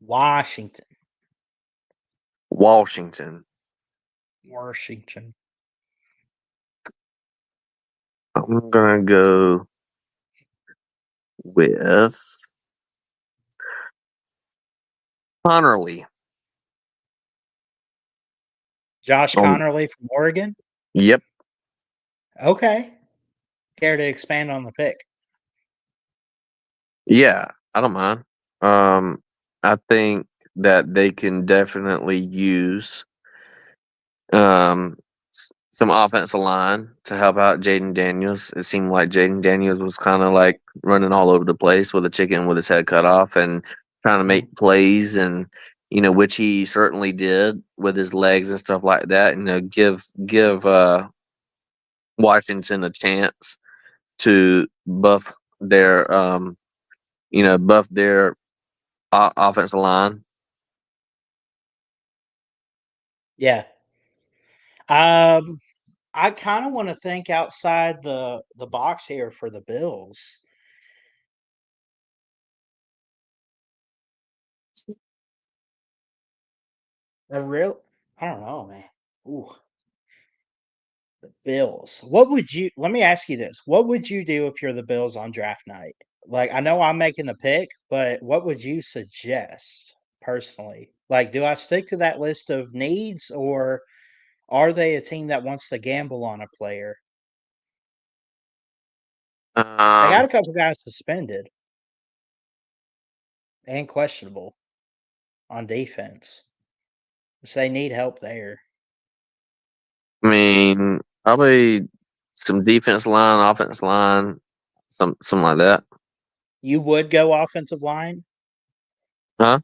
Washington. Washington. Washington. I'm gonna go with Connerly. Josh Um, Connerly from Oregon. yep. Okay. Care to expand on the pick? Yeah, I don't mind. Um, I think that they can definitely use um some offensive line to help out Jaden Daniels. It seemed like Jaden Daniels was kind of like running all over the place with a chicken with his head cut off and trying to Mm, make plays and which he certainly did with his legs and stuff like that. Give Washington a chance to buff their offensive line. yeah. Um, I kinda wanna think outside the box here for the Bills. A real I don't know, man. Ooh, the Bills. Let me ask you this. What would you do if you're the Bills on draft night? Like, I know I'm making the pick, but what would you suggest personally? Like, do I stick to that list of needs, or are they a team that wants to gamble on a player? They got Um, a couple guys suspended and questionable on defense, so they need help there. I mean, probably some defense line, offense line, something like that. You would go offensive line? Huh?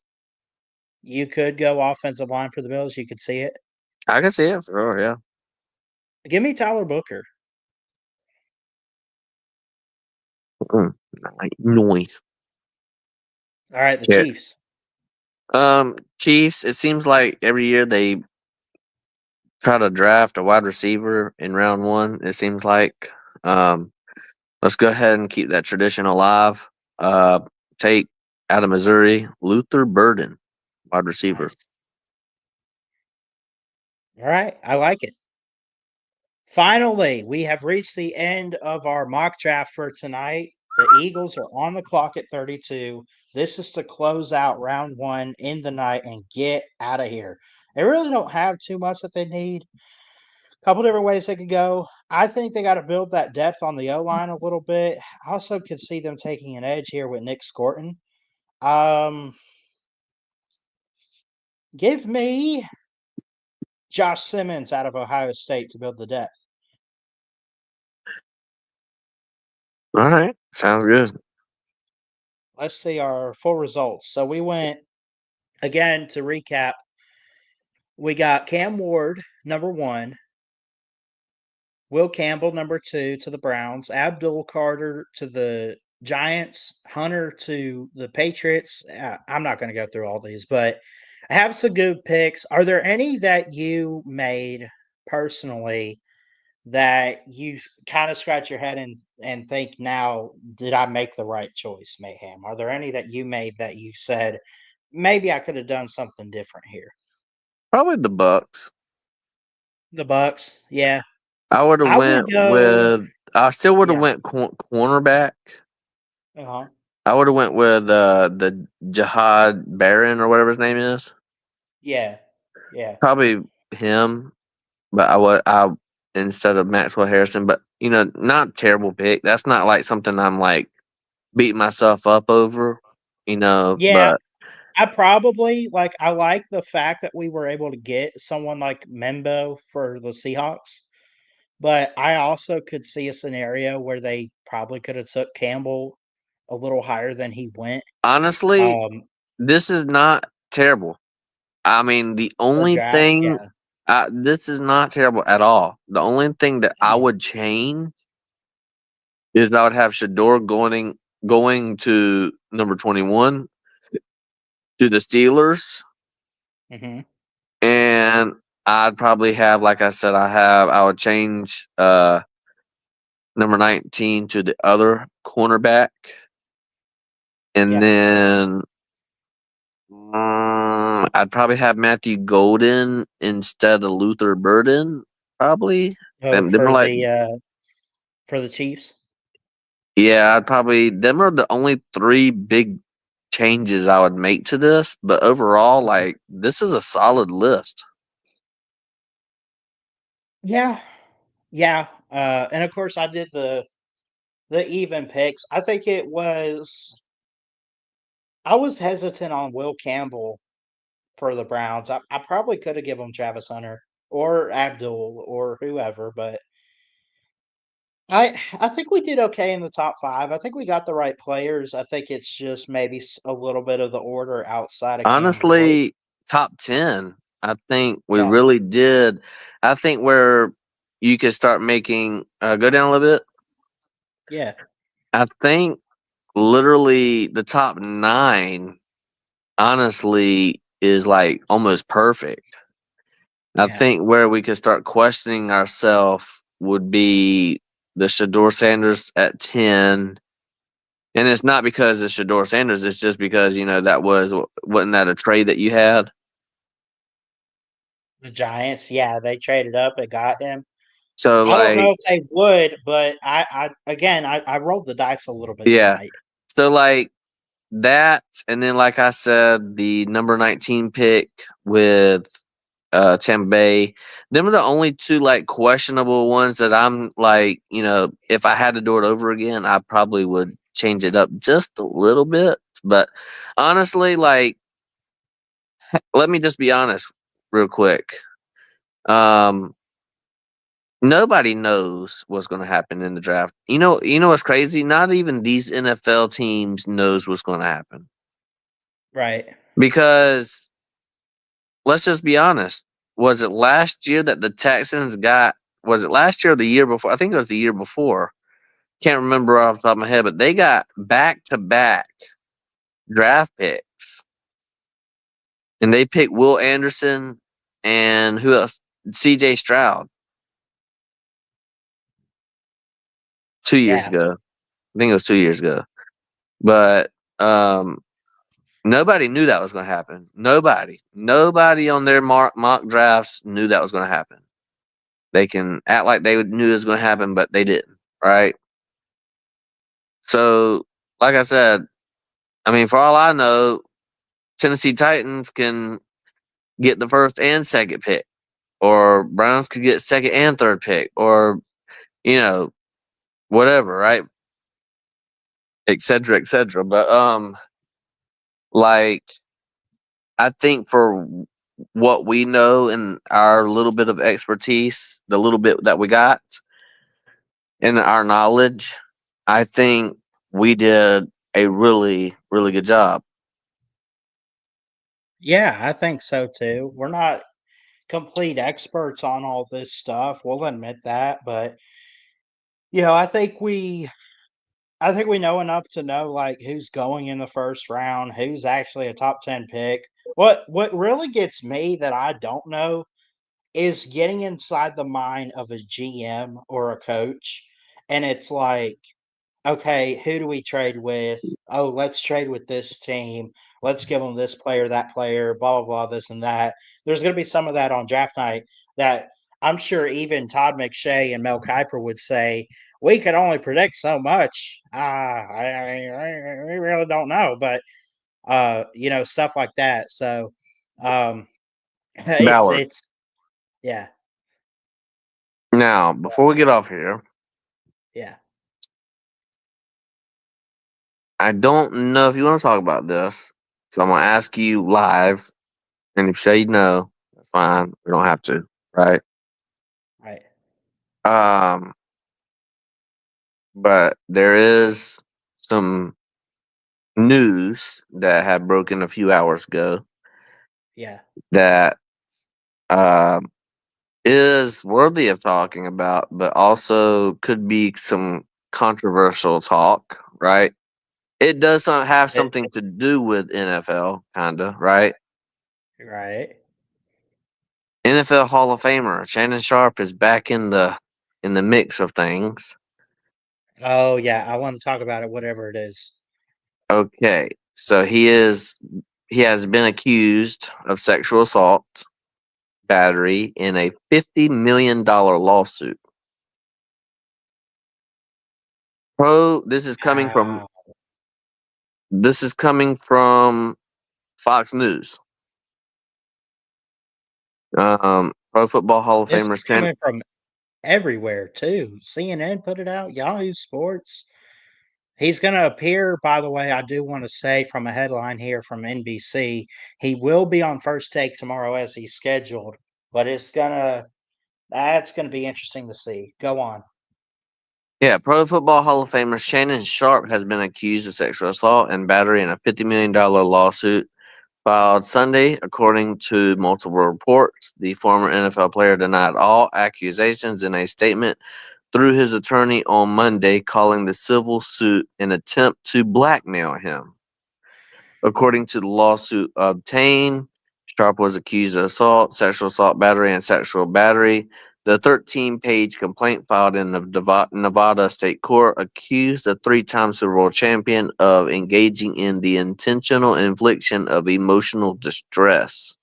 You could go offensive line for the Bills, you could see it? I can see it for sure. Yeah. Give me Tyler Booker. Mm, noise. Alright, the Yeah. Chiefs. Chiefs. It seems like every year they try to draft a wide receiver in round one. It seems like. Um, let's go ahead and keep that tradition alive. Uh, take out of Missouri, Luther Burden, wide receiver. Nice. Alright, I like it. Finally, we have reached the end of our mock draft for tonight. The Eagles are on the clock at 32. This is to close out round 1 in the night and get out of here. They really don't have too much that they need. Couple different ways they could go. I think they gotta build that depth on the O-line a little bit. I also could see them taking an edge here with Nick Scorton. Um, give me Josh Simmons out of Ohio State to build the depth. All right, sounds good. Let's see our full results. So we went again to recap. We got Cam Ward, number 1, Will Campbell, number 2 to the Browns, Abdul Carter to the Giants, Hunter to the Patriots. I'm not going to go through all these, but I have some good picks. Are there any that you made personally that you kind of scratch your head and think now, did I make the right choice, Mayhem? Are there any that you made that you said maybe I could have done something different here? Probably the Bucks. The Bucks, yeah. I would have I would went go, with. I still would have yeah. went cornerback. Uh-huh. I would have went with the Jihad Baron or whatever his name is. Yeah. Yeah. Probably him, but I instead of Maxwell Harrison. But not terrible pick. That's not like something I'm like beating myself up over. Yeah, But I probably I like the fact that we were able to get someone like Membo for the Seahawks. but I also could see a scenario where they probably could have took Campbell a little higher than he went. Honestly, Um, this is not terrible. I mean, the the only draft, thing yeah. this is not terrible at all. The only thing that I Mm, would change is I would have Shador going to number 21 to the Steelers, mhm, and I'd probably have, like I said, I would change number 19 to the other cornerback, and yeah. then I'd probably have Matthew Golden instead of Luther Burden. Probably Oh, them are like, for the Chiefs? yeah, I'd probably them are the only three big changes I would make to this. But overall, Mhm. like this is a solid list. Yeah, yeah, and of course, I did the even picks. I was hesitant on Will Campbell for the Browns. I probably coulda given him Travis Hunter or Abdul or whoever, but I think we did okay in the top 5. I think we got the right players. I think it's just maybe a little bit of the order outside of Campbell. Honestly, top 10. I think we Yeah, really did. I think where you could start making go down a little bit. yeah, I think literally the top 9 honestly is like almost perfect. I yeah. think where we could start questioning ourselves would be the Shador Sanders at 10. And it's not because it's Shador Sanders, it's just because, that wasn't that a trade that you had? The Giants, yeah, they traded up and got him. So I don't like know if they would, but I rolled the dice a little bit yeah. tonight. So like that, and then like I said, the number 19 pick with Tampa Bay. Them are the only two like questionable ones that I'm like, if I had to do it over again, I probably would change it up just a little bit. But honestly, like, let me just be honest real quick. Um, Nobody knows what's going to happen in the draft. You know what's crazy? Not even these NFL teams knows what's going to happen Right. because let's just be honest. Was it last year that the Texans got? Was it last year or the year before? I think it was the year before. Can't remember off the top of my head, but they got back to back draft picks, and they picked Will Anderson and who else? C.J. Stroud 2 years Yeah. ago. I think it was 2 years ago, but um, nobody knew that was going to happen. Nobody on their mock drafts knew that was going to happen. They can act like they knew it was going to happen, but they didn't. Right? So, like I said, I mean, for all I know, Tennessee Titans can get the first and second pick, or Browns could get second and third pick, or you know, whatever, right? Et cetera, et cetera. But like I think for what we know and our little bit of expertise, the little bit that we got, and our knowledge, I think we did a really, really good job. Yeah, I think so too. We're not complete experts on all this stuff. We'll admit that, but I think we know enough to know like who's going in the first round, who's actually a top 10 pick. What really gets me that I don't know is getting inside the mind of a GM or a coach, and it's like, okay, who do we trade with? Oh, let's trade with this team. Let's give them this player, that player, blah, blah, blah, this and that. There's going to be some of that on draft night that I'm sure even Todd McShay and Mel Kiper would say, we could only predict so much. We really don't know, but stuff like that. So, um, Ballard. it's, yeah, Now, before we get off here, yeah, I don't know if you want to talk about this, so I'm gonna ask you live, and if you say no, that's fine. We don't have to, right? right. Um, but there is some news that had broken a few hours ago Yeah. that um, is worthy of talking about, but also could be some controversial talk, right? It does not have It, something to do with NFL, kinda, right? right. NFL Hall of Famer Shannon Sharp is back in the mix of things. Oh yeah, I want to talk about it, whatever it is. Okay, so he has been accused of sexual assault, battery in a $50 million lawsuit. Pro, Wow. this is coming from Fox News. Pro Football Hall of This Famer is Shannon. coming from everywhere too. CNN put it out, Yahoo Sports. He's going to appear, by the way, I do want to say from a headline here from NBC, he will be on First Take tomorrow as he's scheduled, but that's going to be interesting to see. Go on. Yeah, Pro Football Hall of Famer Shannon Sharp has been accused of sexual assault and battery in a $50 million lawsuit filed Sunday, according to multiple reports. The former NFL player denied all accusations in a statement through his attorney on Monday, calling the civil suit an attempt to blackmail him. According to the lawsuit obtained, Sharp was accused of assault, sexual assault, battery, and sexual battery. The 13-page complaint filed in the Nevada State Court accused a three-time Super Bowl champion of engaging in the intentional infliction of emotional distress.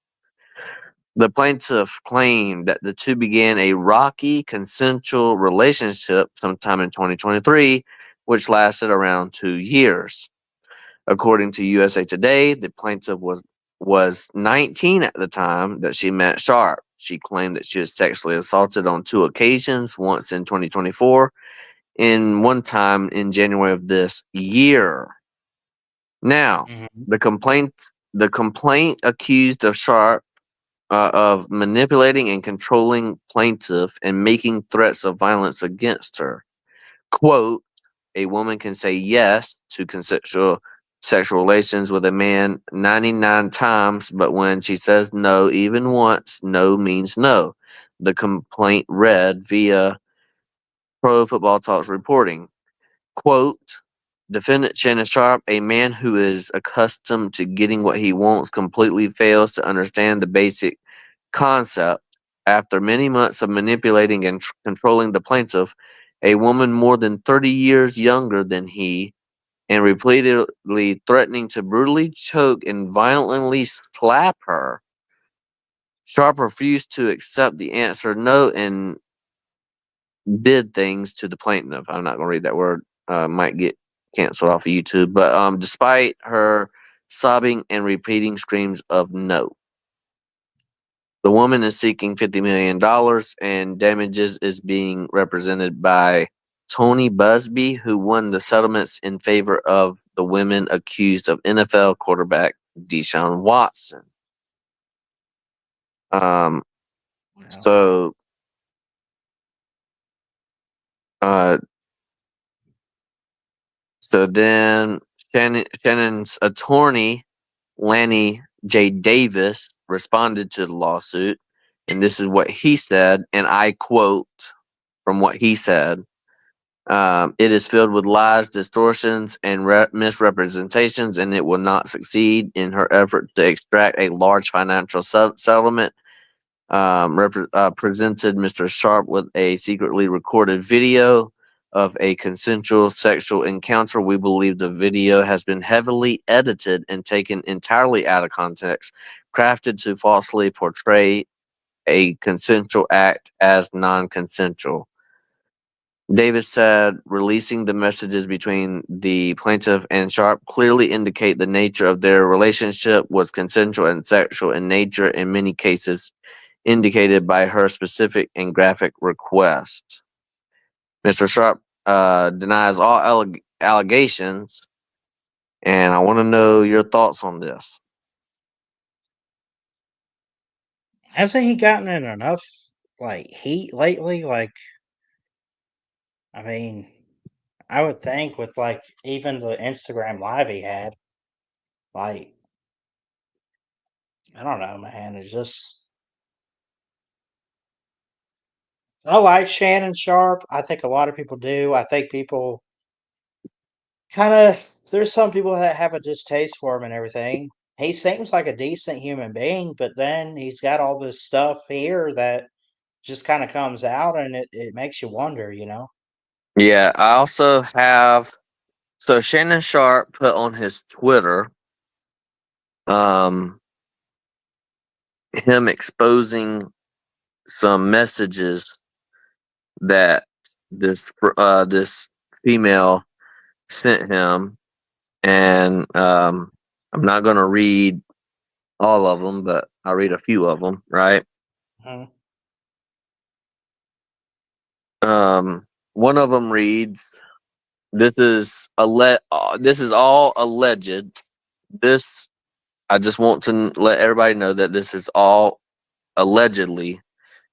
The plaintiff claimed that the two began a rocky, consensual relationship sometime in 2023, which lasted around 2 years. According to USA Today, the plaintiff was 19 at the time that she met Sharp. She claimed that she was sexually assaulted on two occasions, once in 2024 and one time in January of this year. Now, Mhm. the complaint the complaint accused of Sharp of manipulating and controlling plaintiff and making threats of violence against her. Quote, a woman can say yes to consensual sexual relations with a man 99 times, but when she says no even once, no means no. The complaint read via Pro Football Talk's reporting. Quote, defendant Shannon Sharp, a man who is accustomed to getting what he wants, completely fails to understand the basic concept. After many months of manipulating and controlling the plaintiff, a woman more than 30 years younger than he, and repeatedly threatening to brutally choke and violently slap her, Sharp refused to accept the answer no and did things to the plaintiff. I'm not going to read that word. Might get canceled off of YouTube. But despite her sobbing and repeating screams of no. The woman is seeking $50 million, and damages is being represented by Tony Busby, who won the settlements in favor of the women accused of NFL quarterback Deshaun Watson. Um, Wow. so, uh, then Shannon's attorney, Lanny J. Davis, responded to the lawsuit, and this is what he said, and I quote from what he said. It is filled with lies, distortions, and misrepresentations, and it will not succeed in her effort to extract a large financial settlement. Presented Mr. Sharp with a secretly recorded video of a consensual sexual encounter. We believe the video has been heavily edited and taken entirely out of context, crafted to falsely portray a consensual act as non consensual. Davis said releasing the messages between the plaintiff and Sharp clearly indicate the nature of their relationship was consensual and sexual in nature, in many cases indicated by her specific and graphic request. Mr. Sharp denies all allegations, and I want to know your thoughts on this. Hasn't he gotten in enough like heat lately? Like I mean, I would think with like even the Instagram live he had, like I don't know, man. It's just I like Shannon Sharp. I think a lot of people do. I think people kind of there's some people that have a distaste for him and everything. He seems like a decent human being, but then he's got all this stuff here that just kind of comes out and it makes you wonder, you know? Yeah, I also have so Shannon Sharp put on his Twitter um him exposing some messages that this female sent him, and I'm not going to read all of them, but I'll read a few of them. Right. Mhm. One of them reads, This is all alleged. This I just want to let everybody know that this is all allegedly,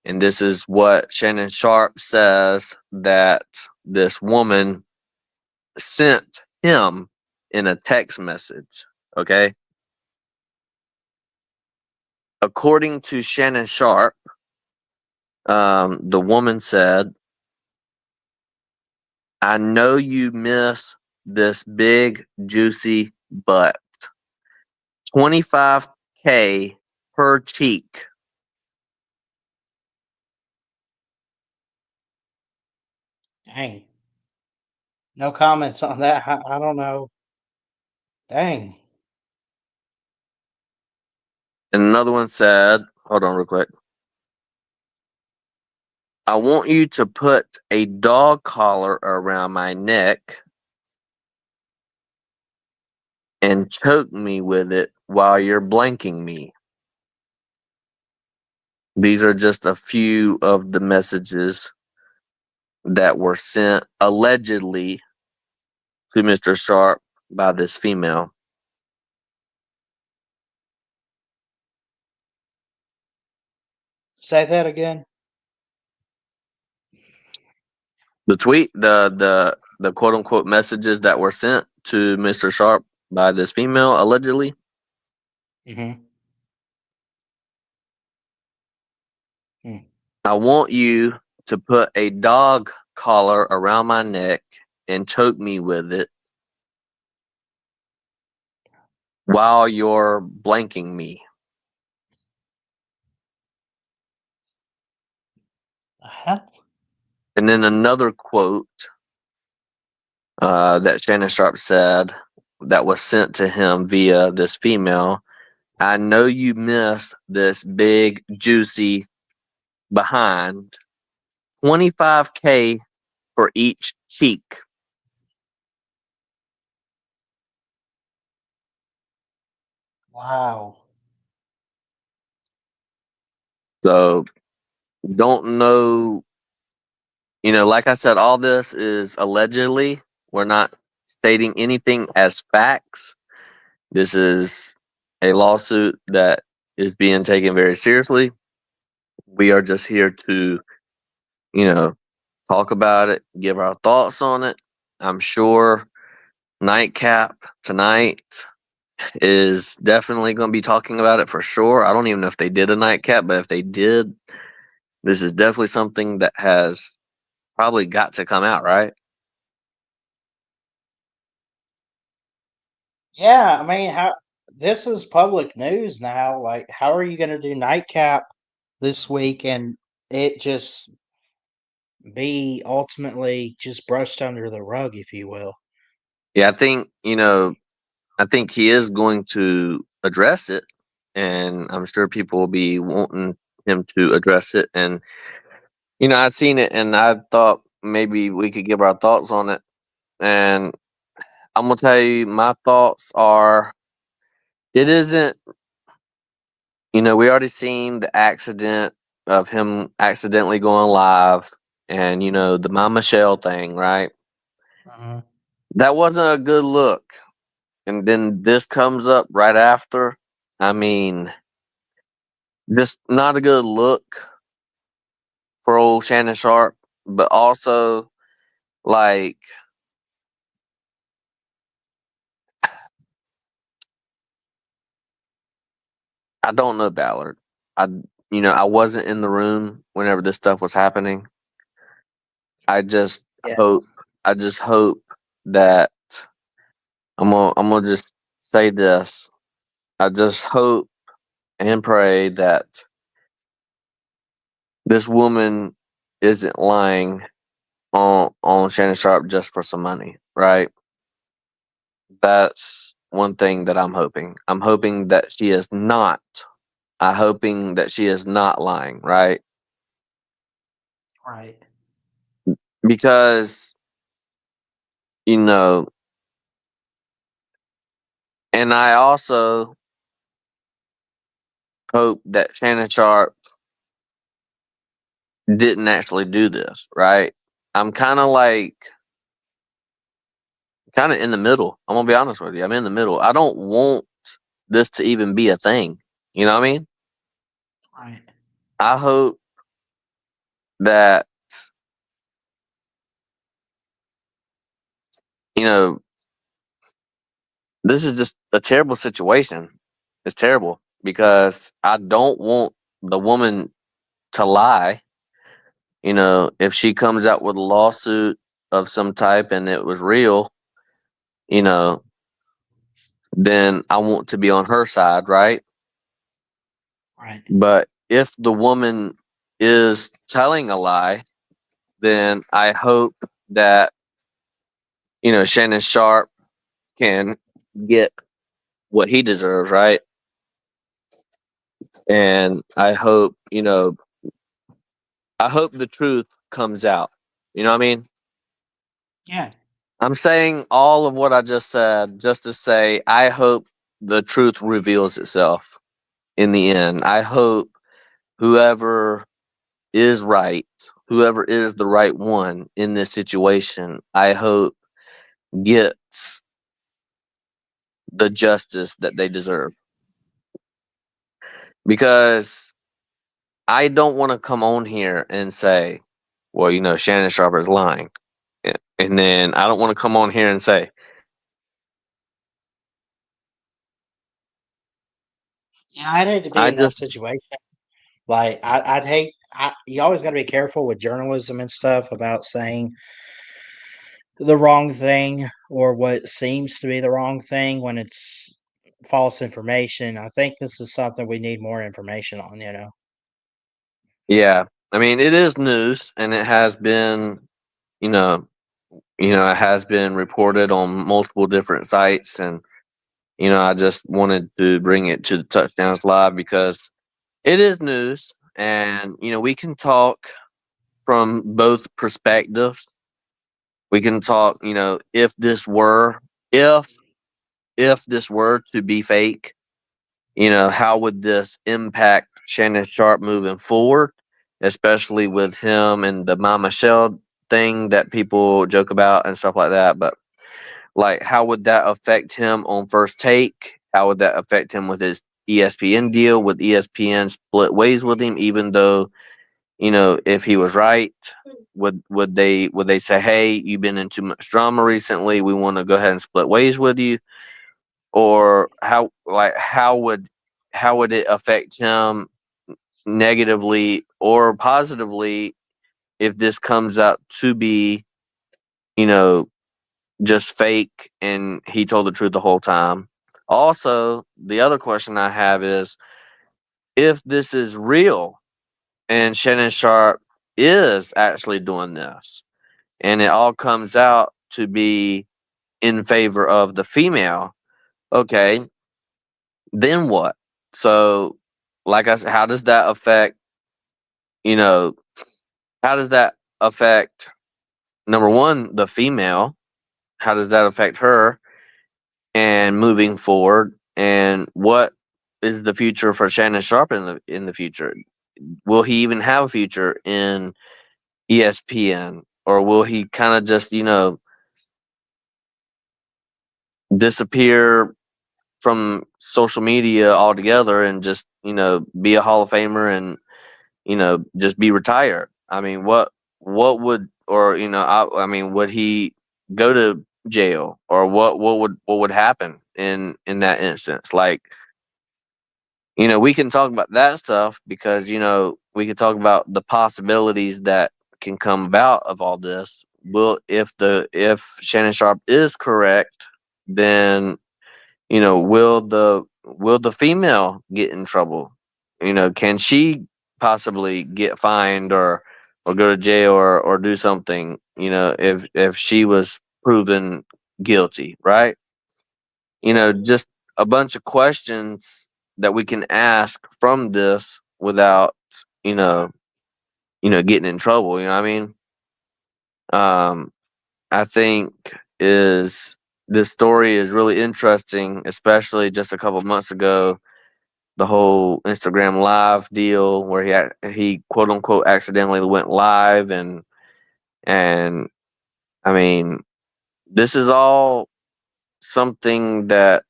and this is what Shannon Sharp says that this woman sent him in a text message. Okay. According to Shannon Sharp, the woman said, I know you miss this big, juicy butt. 25K per cheek. Dang. No comments on that. I don't know. Dang. And another one said, hold on real quick. I want you to put a dog collar around my neck and choke me with it while you're blanking me. These are just a few of the messages that were sent allegedly to Mr. Sharp by this female. Say that again. The tweet, the quote unquote messages that were sent to Mr. Sharp by this female allegedly. Mhm. Mm. I want you to put a dog collar around my neck and choke me with it while you're blanking me. The hell? And then another quote that Shannon Sharp said that was sent to him via this female. I know you miss this big, juicy behind. 25K for each cheek. Wow. So don't know, like I said, all this is allegedly. We're not stating anything as facts. This is a lawsuit that is being taken very seriously. We are just here to, you know, talk about it, give our thoughts on it. I'm sure Nightcap tonight is definitely going to be talking about it for sure. I don't even know if they did a nightcap, but if they did, this is definitely something that has probably got to come out, right? Yeah, I mean, how this is public news now. Like, how are you going to do nightcap this week and it just be ultimately just brushed under the rug, if you will? Yeah, I think he is going to address it, and I'm sure people will be wanting him to address it. And I've seen it, and I thought maybe we could give our thoughts on it. And I'm gonna tell you, my thoughts are, it isn't. We already seen the accident of him accidentally going live, and the Mama Shell thing, right? Mhm. That wasn't a good look. And then this comes up right after. I mean, just not a good look for old Shannon Sharp, but also Like, I don't know Ballard. I I wasn't in the room whenever this stuff was happening. I just Yeah. hope I just hope that I'm gonna just say this. I just hope and pray that this woman isn't lying on Shannon Sharp just for some money, right? That's one thing that I'm hoping. I'm hoping that she is not. I'm hoping that she is not lying, right? Right. Because you know, and I also hope that Shannon Sharp didn't actually do this, right? I'm kind of in the middle. I'm gonna be honest with you. I'm in the middle. I don't want this to even be a thing. You know what I mean? Right. I hope that you know this is just a terrible situation. It's terrible because I don't want the woman to lie. If she comes out with a lawsuit of some type and it was real, you know, then I want to be on her side, right? Right. But if the woman is telling a lie, then I hope that, Shannon Sharp can get what he deserves, right? And I hope the truth comes out. You know what I mean? Yeah. I'm saying all of what I just said just to say I hope the truth reveals itself in the end. I hope whoever is right, whoever is the right one in this situation, I hope gets the justice that they deserve. Because I don't want to come on here and say, well, Shannon Sharp is lying. And then I don't want to come on here and say, Yeah, I'd hate to be I in that just, situation. Like, I'd hate. You always got to be careful with journalism and stuff about saying the wrong thing or what seems to be the wrong thing when it's false information. I think this is something we need more information on. yeah. I mean, it is news and it has been, you know, it has been reported on multiple different sites. And, I just wanted to bring it to the Touchdowns Live because it is news. And, we can talk from both perspectives. We can talk, if if this were to be fake, how would this impact Shannon Sharp moving forward, especially with him and the Mama Shell thing that people joke about and stuff like that. But like, how would that affect him on First Take? How would that affect him with his ESPN deal? Would ESPN split ways with him, even though if he was right? Would they say, hey, you've been in too much drama recently, we want to go ahead and split ways with you? Or how would it affect him negatively or positively if this comes out to be you know just fake and he told the truth the whole time? Also, the other question I have is, if this is real and Shannon Sharp is actually doing this and it all comes out to be in favor of the female, okay, then what? So, like I said, how does that affect, you know, how does that affect, number one, the female? How does that affect her and moving forward? And what is the future for Shannon Sharp in the future? Will he even have a future in ESPN, or will he kind of just disappear from social media altogether and just be a Hall of Famer and just be retired? I mean, what would or I mean, would he go to jail, or what would happen in that instance? Like, we can talk about that stuff because we can talk about the possibilities that can come about of all this. Will if Shannon Sharp is correct, then will the female get in trouble? Can she possibly get fined or go to jail or do something? If she was proven guilty, right? Yeah. Just a bunch of questions that we can ask from this without you know getting in trouble. You know what I mean? Um, I think is this story is really interesting, especially just a couple months ago, the whole Instagram live deal where he quote unquote accidentally went live, and I mean, this is all something that,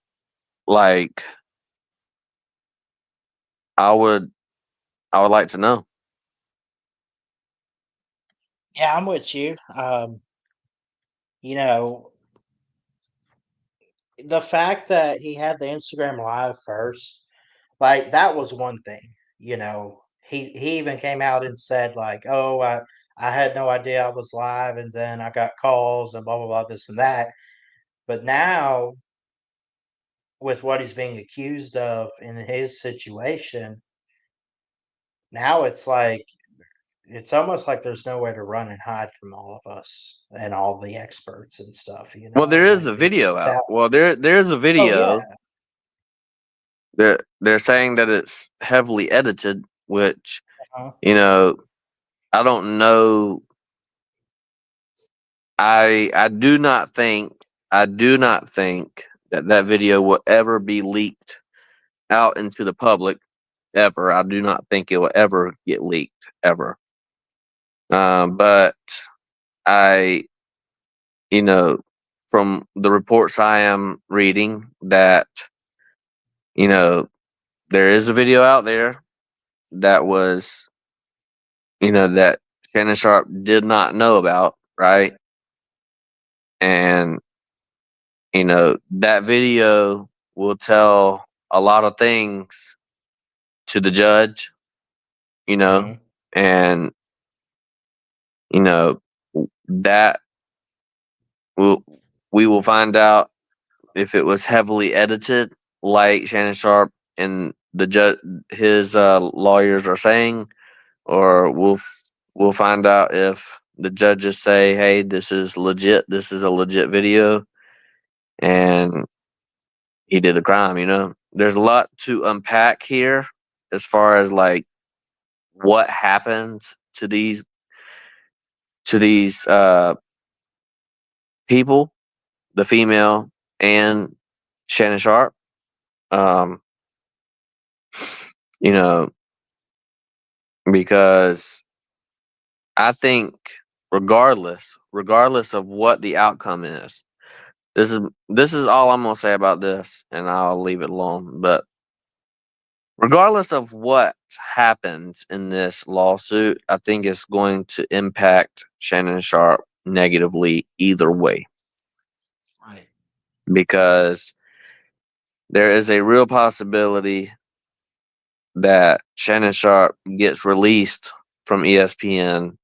like, I would I would like to know. Yeah, I'm with you. You know, the fact that he had the Instagram live first, like that was one thing. He even came out and said like, "Oh, I had no idea I was live, and then I got calls and blah blah blah this and that." But now, with what he's being accused of in his situation, now it's almost like there's nowhere to run and hide from all of us and all the experts and stuff. Well, there is Like a it's video out. that. Well, there's a Oh yeah. video. They're saying that it's heavily edited, which Uh-huh. you know I don't know. I do not think that video will ever be leaked out into the public ever. I do not think it will ever get leaked ever. But I, you know, from the reports I am reading, that you know there is a video out there that was, that Shannon Sharp did not know about, right? And that video will tell a lot of things to the judge, you know, Mhm. and that will we will find out if it was heavily edited, like Shannon Sharp and the judge, his lawyers are saying, or we'll find out if the judges say, "Hey, this is legit. This is a legit video," and he did a crime. There's a lot to unpack here as far as like what happened to these people, the female and Shannon Sharp. Um, you know, because I think regardless of what the outcome is, this is all I'm gonna say about this, and I'll leave it alone. But regardless of what happens in this lawsuit, I think it's going to impact Shannon Sharp negatively either way, Right. because there is a real possibility that Shannon Sharp gets released from ESPN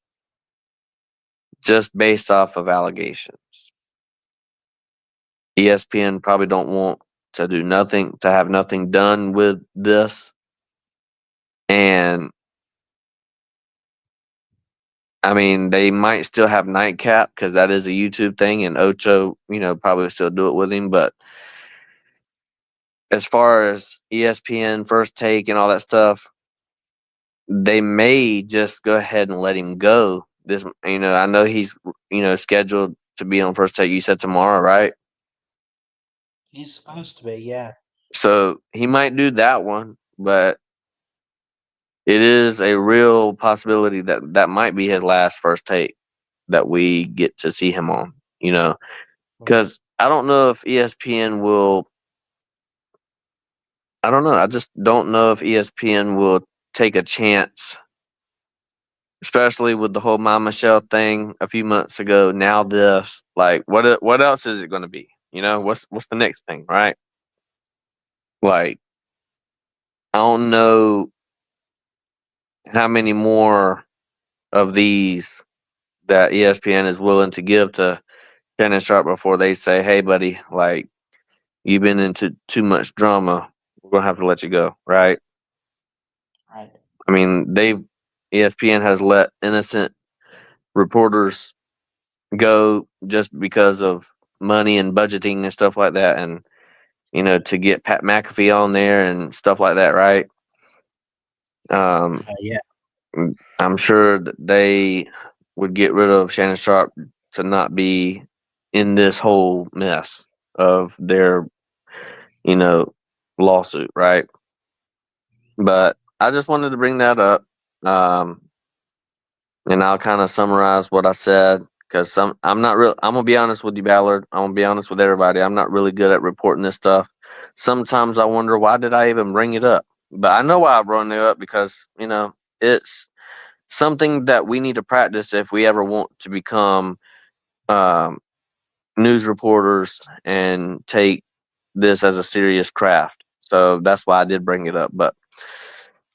just based off of allegations. ESPN probably don't want to have nothing done with this, and I mean, they might still have Nightcap because that is a YouTube thing, and Ocho, probably would still do it with him. But as far as ESPN, First Take, and all that stuff, they may just go ahead and let him go. I know he's, scheduled to be on First Take. You said tomorrow, right? He's supposed to be, yeah. So he might do that one, but it is a real possibility that that might be his last First Take that we get to see him on. Mhm. Because I don't know if ESPN will. I don't know. I just don't know if ESPN will take a chance especially with the whole Mama Michelle thing a few months ago. Now this, like, what else is it going to be? You know, what's the next thing, right? Like, I don't know how many more of these that ESPN is willing to give to Shannon Sharp before they say, "Hey, buddy, like you've been into too much drama. We're gonna have to let you go." Right? Right. I mean, ESPN has let innocent reporters go just because of money and budgeting and stuff like that, and to get Pat McAfee on there and stuff like that, right? Um, Yeah. I'm sure that they would get rid of Shannon Sharp to not be in this whole mess of their, you know, lawsuit, right? But I just wanted to bring that up. Um, and I'll kind of summarize what I said because I'm not real. I'm gonna be honest with you, Ballard. I'm gonna be honest with everybody. I'm not really good at reporting this stuff. Sometimes I wonder why did I even bring it up, but I know why I brought it up because it's something that we need to practice if we ever want to become um, news reporters and take this as a serious craft. So that's why I did bring it up. But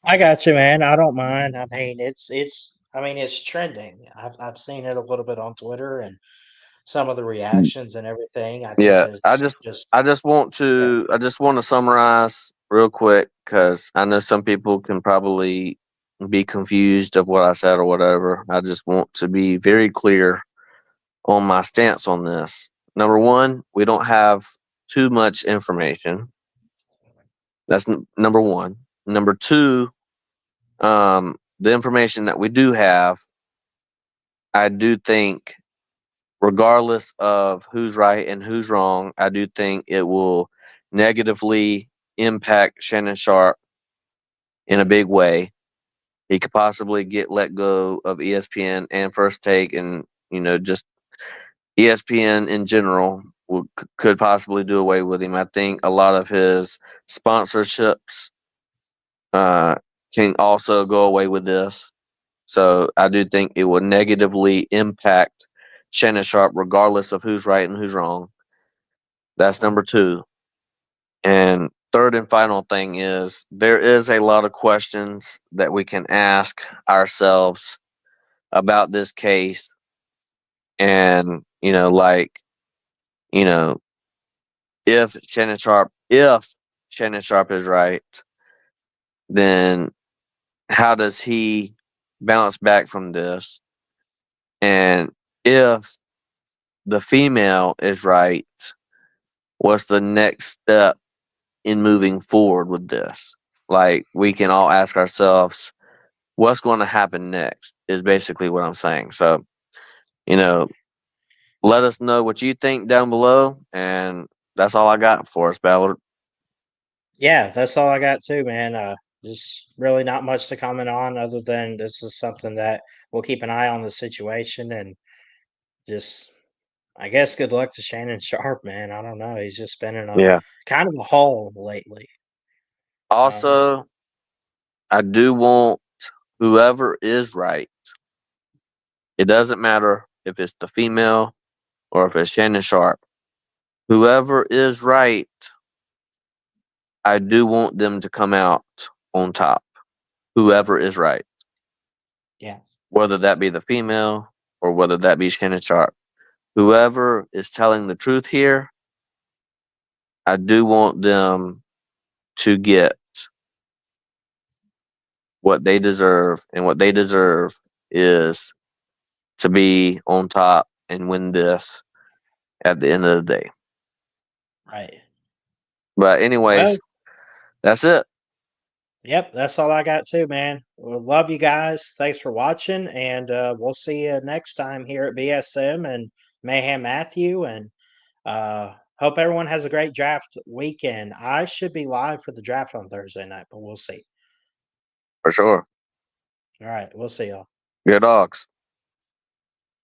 I got you, man. I don't mind. I mean, I mean, it's trending. I've seen it a little bit on Twitter and some of the reactions and everything. I think yeah, it's just yeah. I just want to summarize real quick because I know some people can probably be confused of what I said or whatever. I just want to be very clear on my stance on this. Number one, we don't have too much information. That's number one. Number two, the information that we do have, I do think, regardless of who's right and who's wrong, I do think it will negatively impact Shannon Sharp in a big way. He could possibly get let go of ESPN and First Take, and just ESPN in general could possibly do away with him. I think a lot of his sponsorships uh, can also go away with this. So I do think it will negatively impact Shannon Sharp, regardless of who's right and who's wrong. That's Mhm. number two. And third and final thing is there is a lot of questions that we can ask ourselves about this case. And, you know, if Shannon Sharp is right, then how does he bounce back from this? And if the female is right, what's the next step in moving forward with this? Like, we can all ask ourselves, what's going to happen next is basically what I'm saying. So, you know, let us know what you think down below. And that's all I got for us, Ballard. Yeah, that's all I got too, man. Just really not much to comment on other than this is something that we'll keep an eye on the situation and just I guess good luck to Shannon Sharp, man. I don't know. He's just been in a Yeah. kind of a hole lately. Um, Also, I do want whoever is right, it doesn't matter if it's the female or if it's Shannon Sharp, whoever is right, I do want them to come out on top. Whoever is right, yeah, whether that be the female or whether that be Shannon Sharp. Whoever is telling the truth here, I do want them to get what they deserve, and what they deserve is to be on top and win this at the end of the day. right. But Well, anyways, that's it. yep, that's all I got too, man. Well, love you guys. Thanks for watching, and we'll see you next time here at BSM and Mayhem Matthew. And hope everyone has a great draft weekend. I should be live for the draft on Thursday night, but we'll see. For sure. All right, we'll see y'all. Good dogs.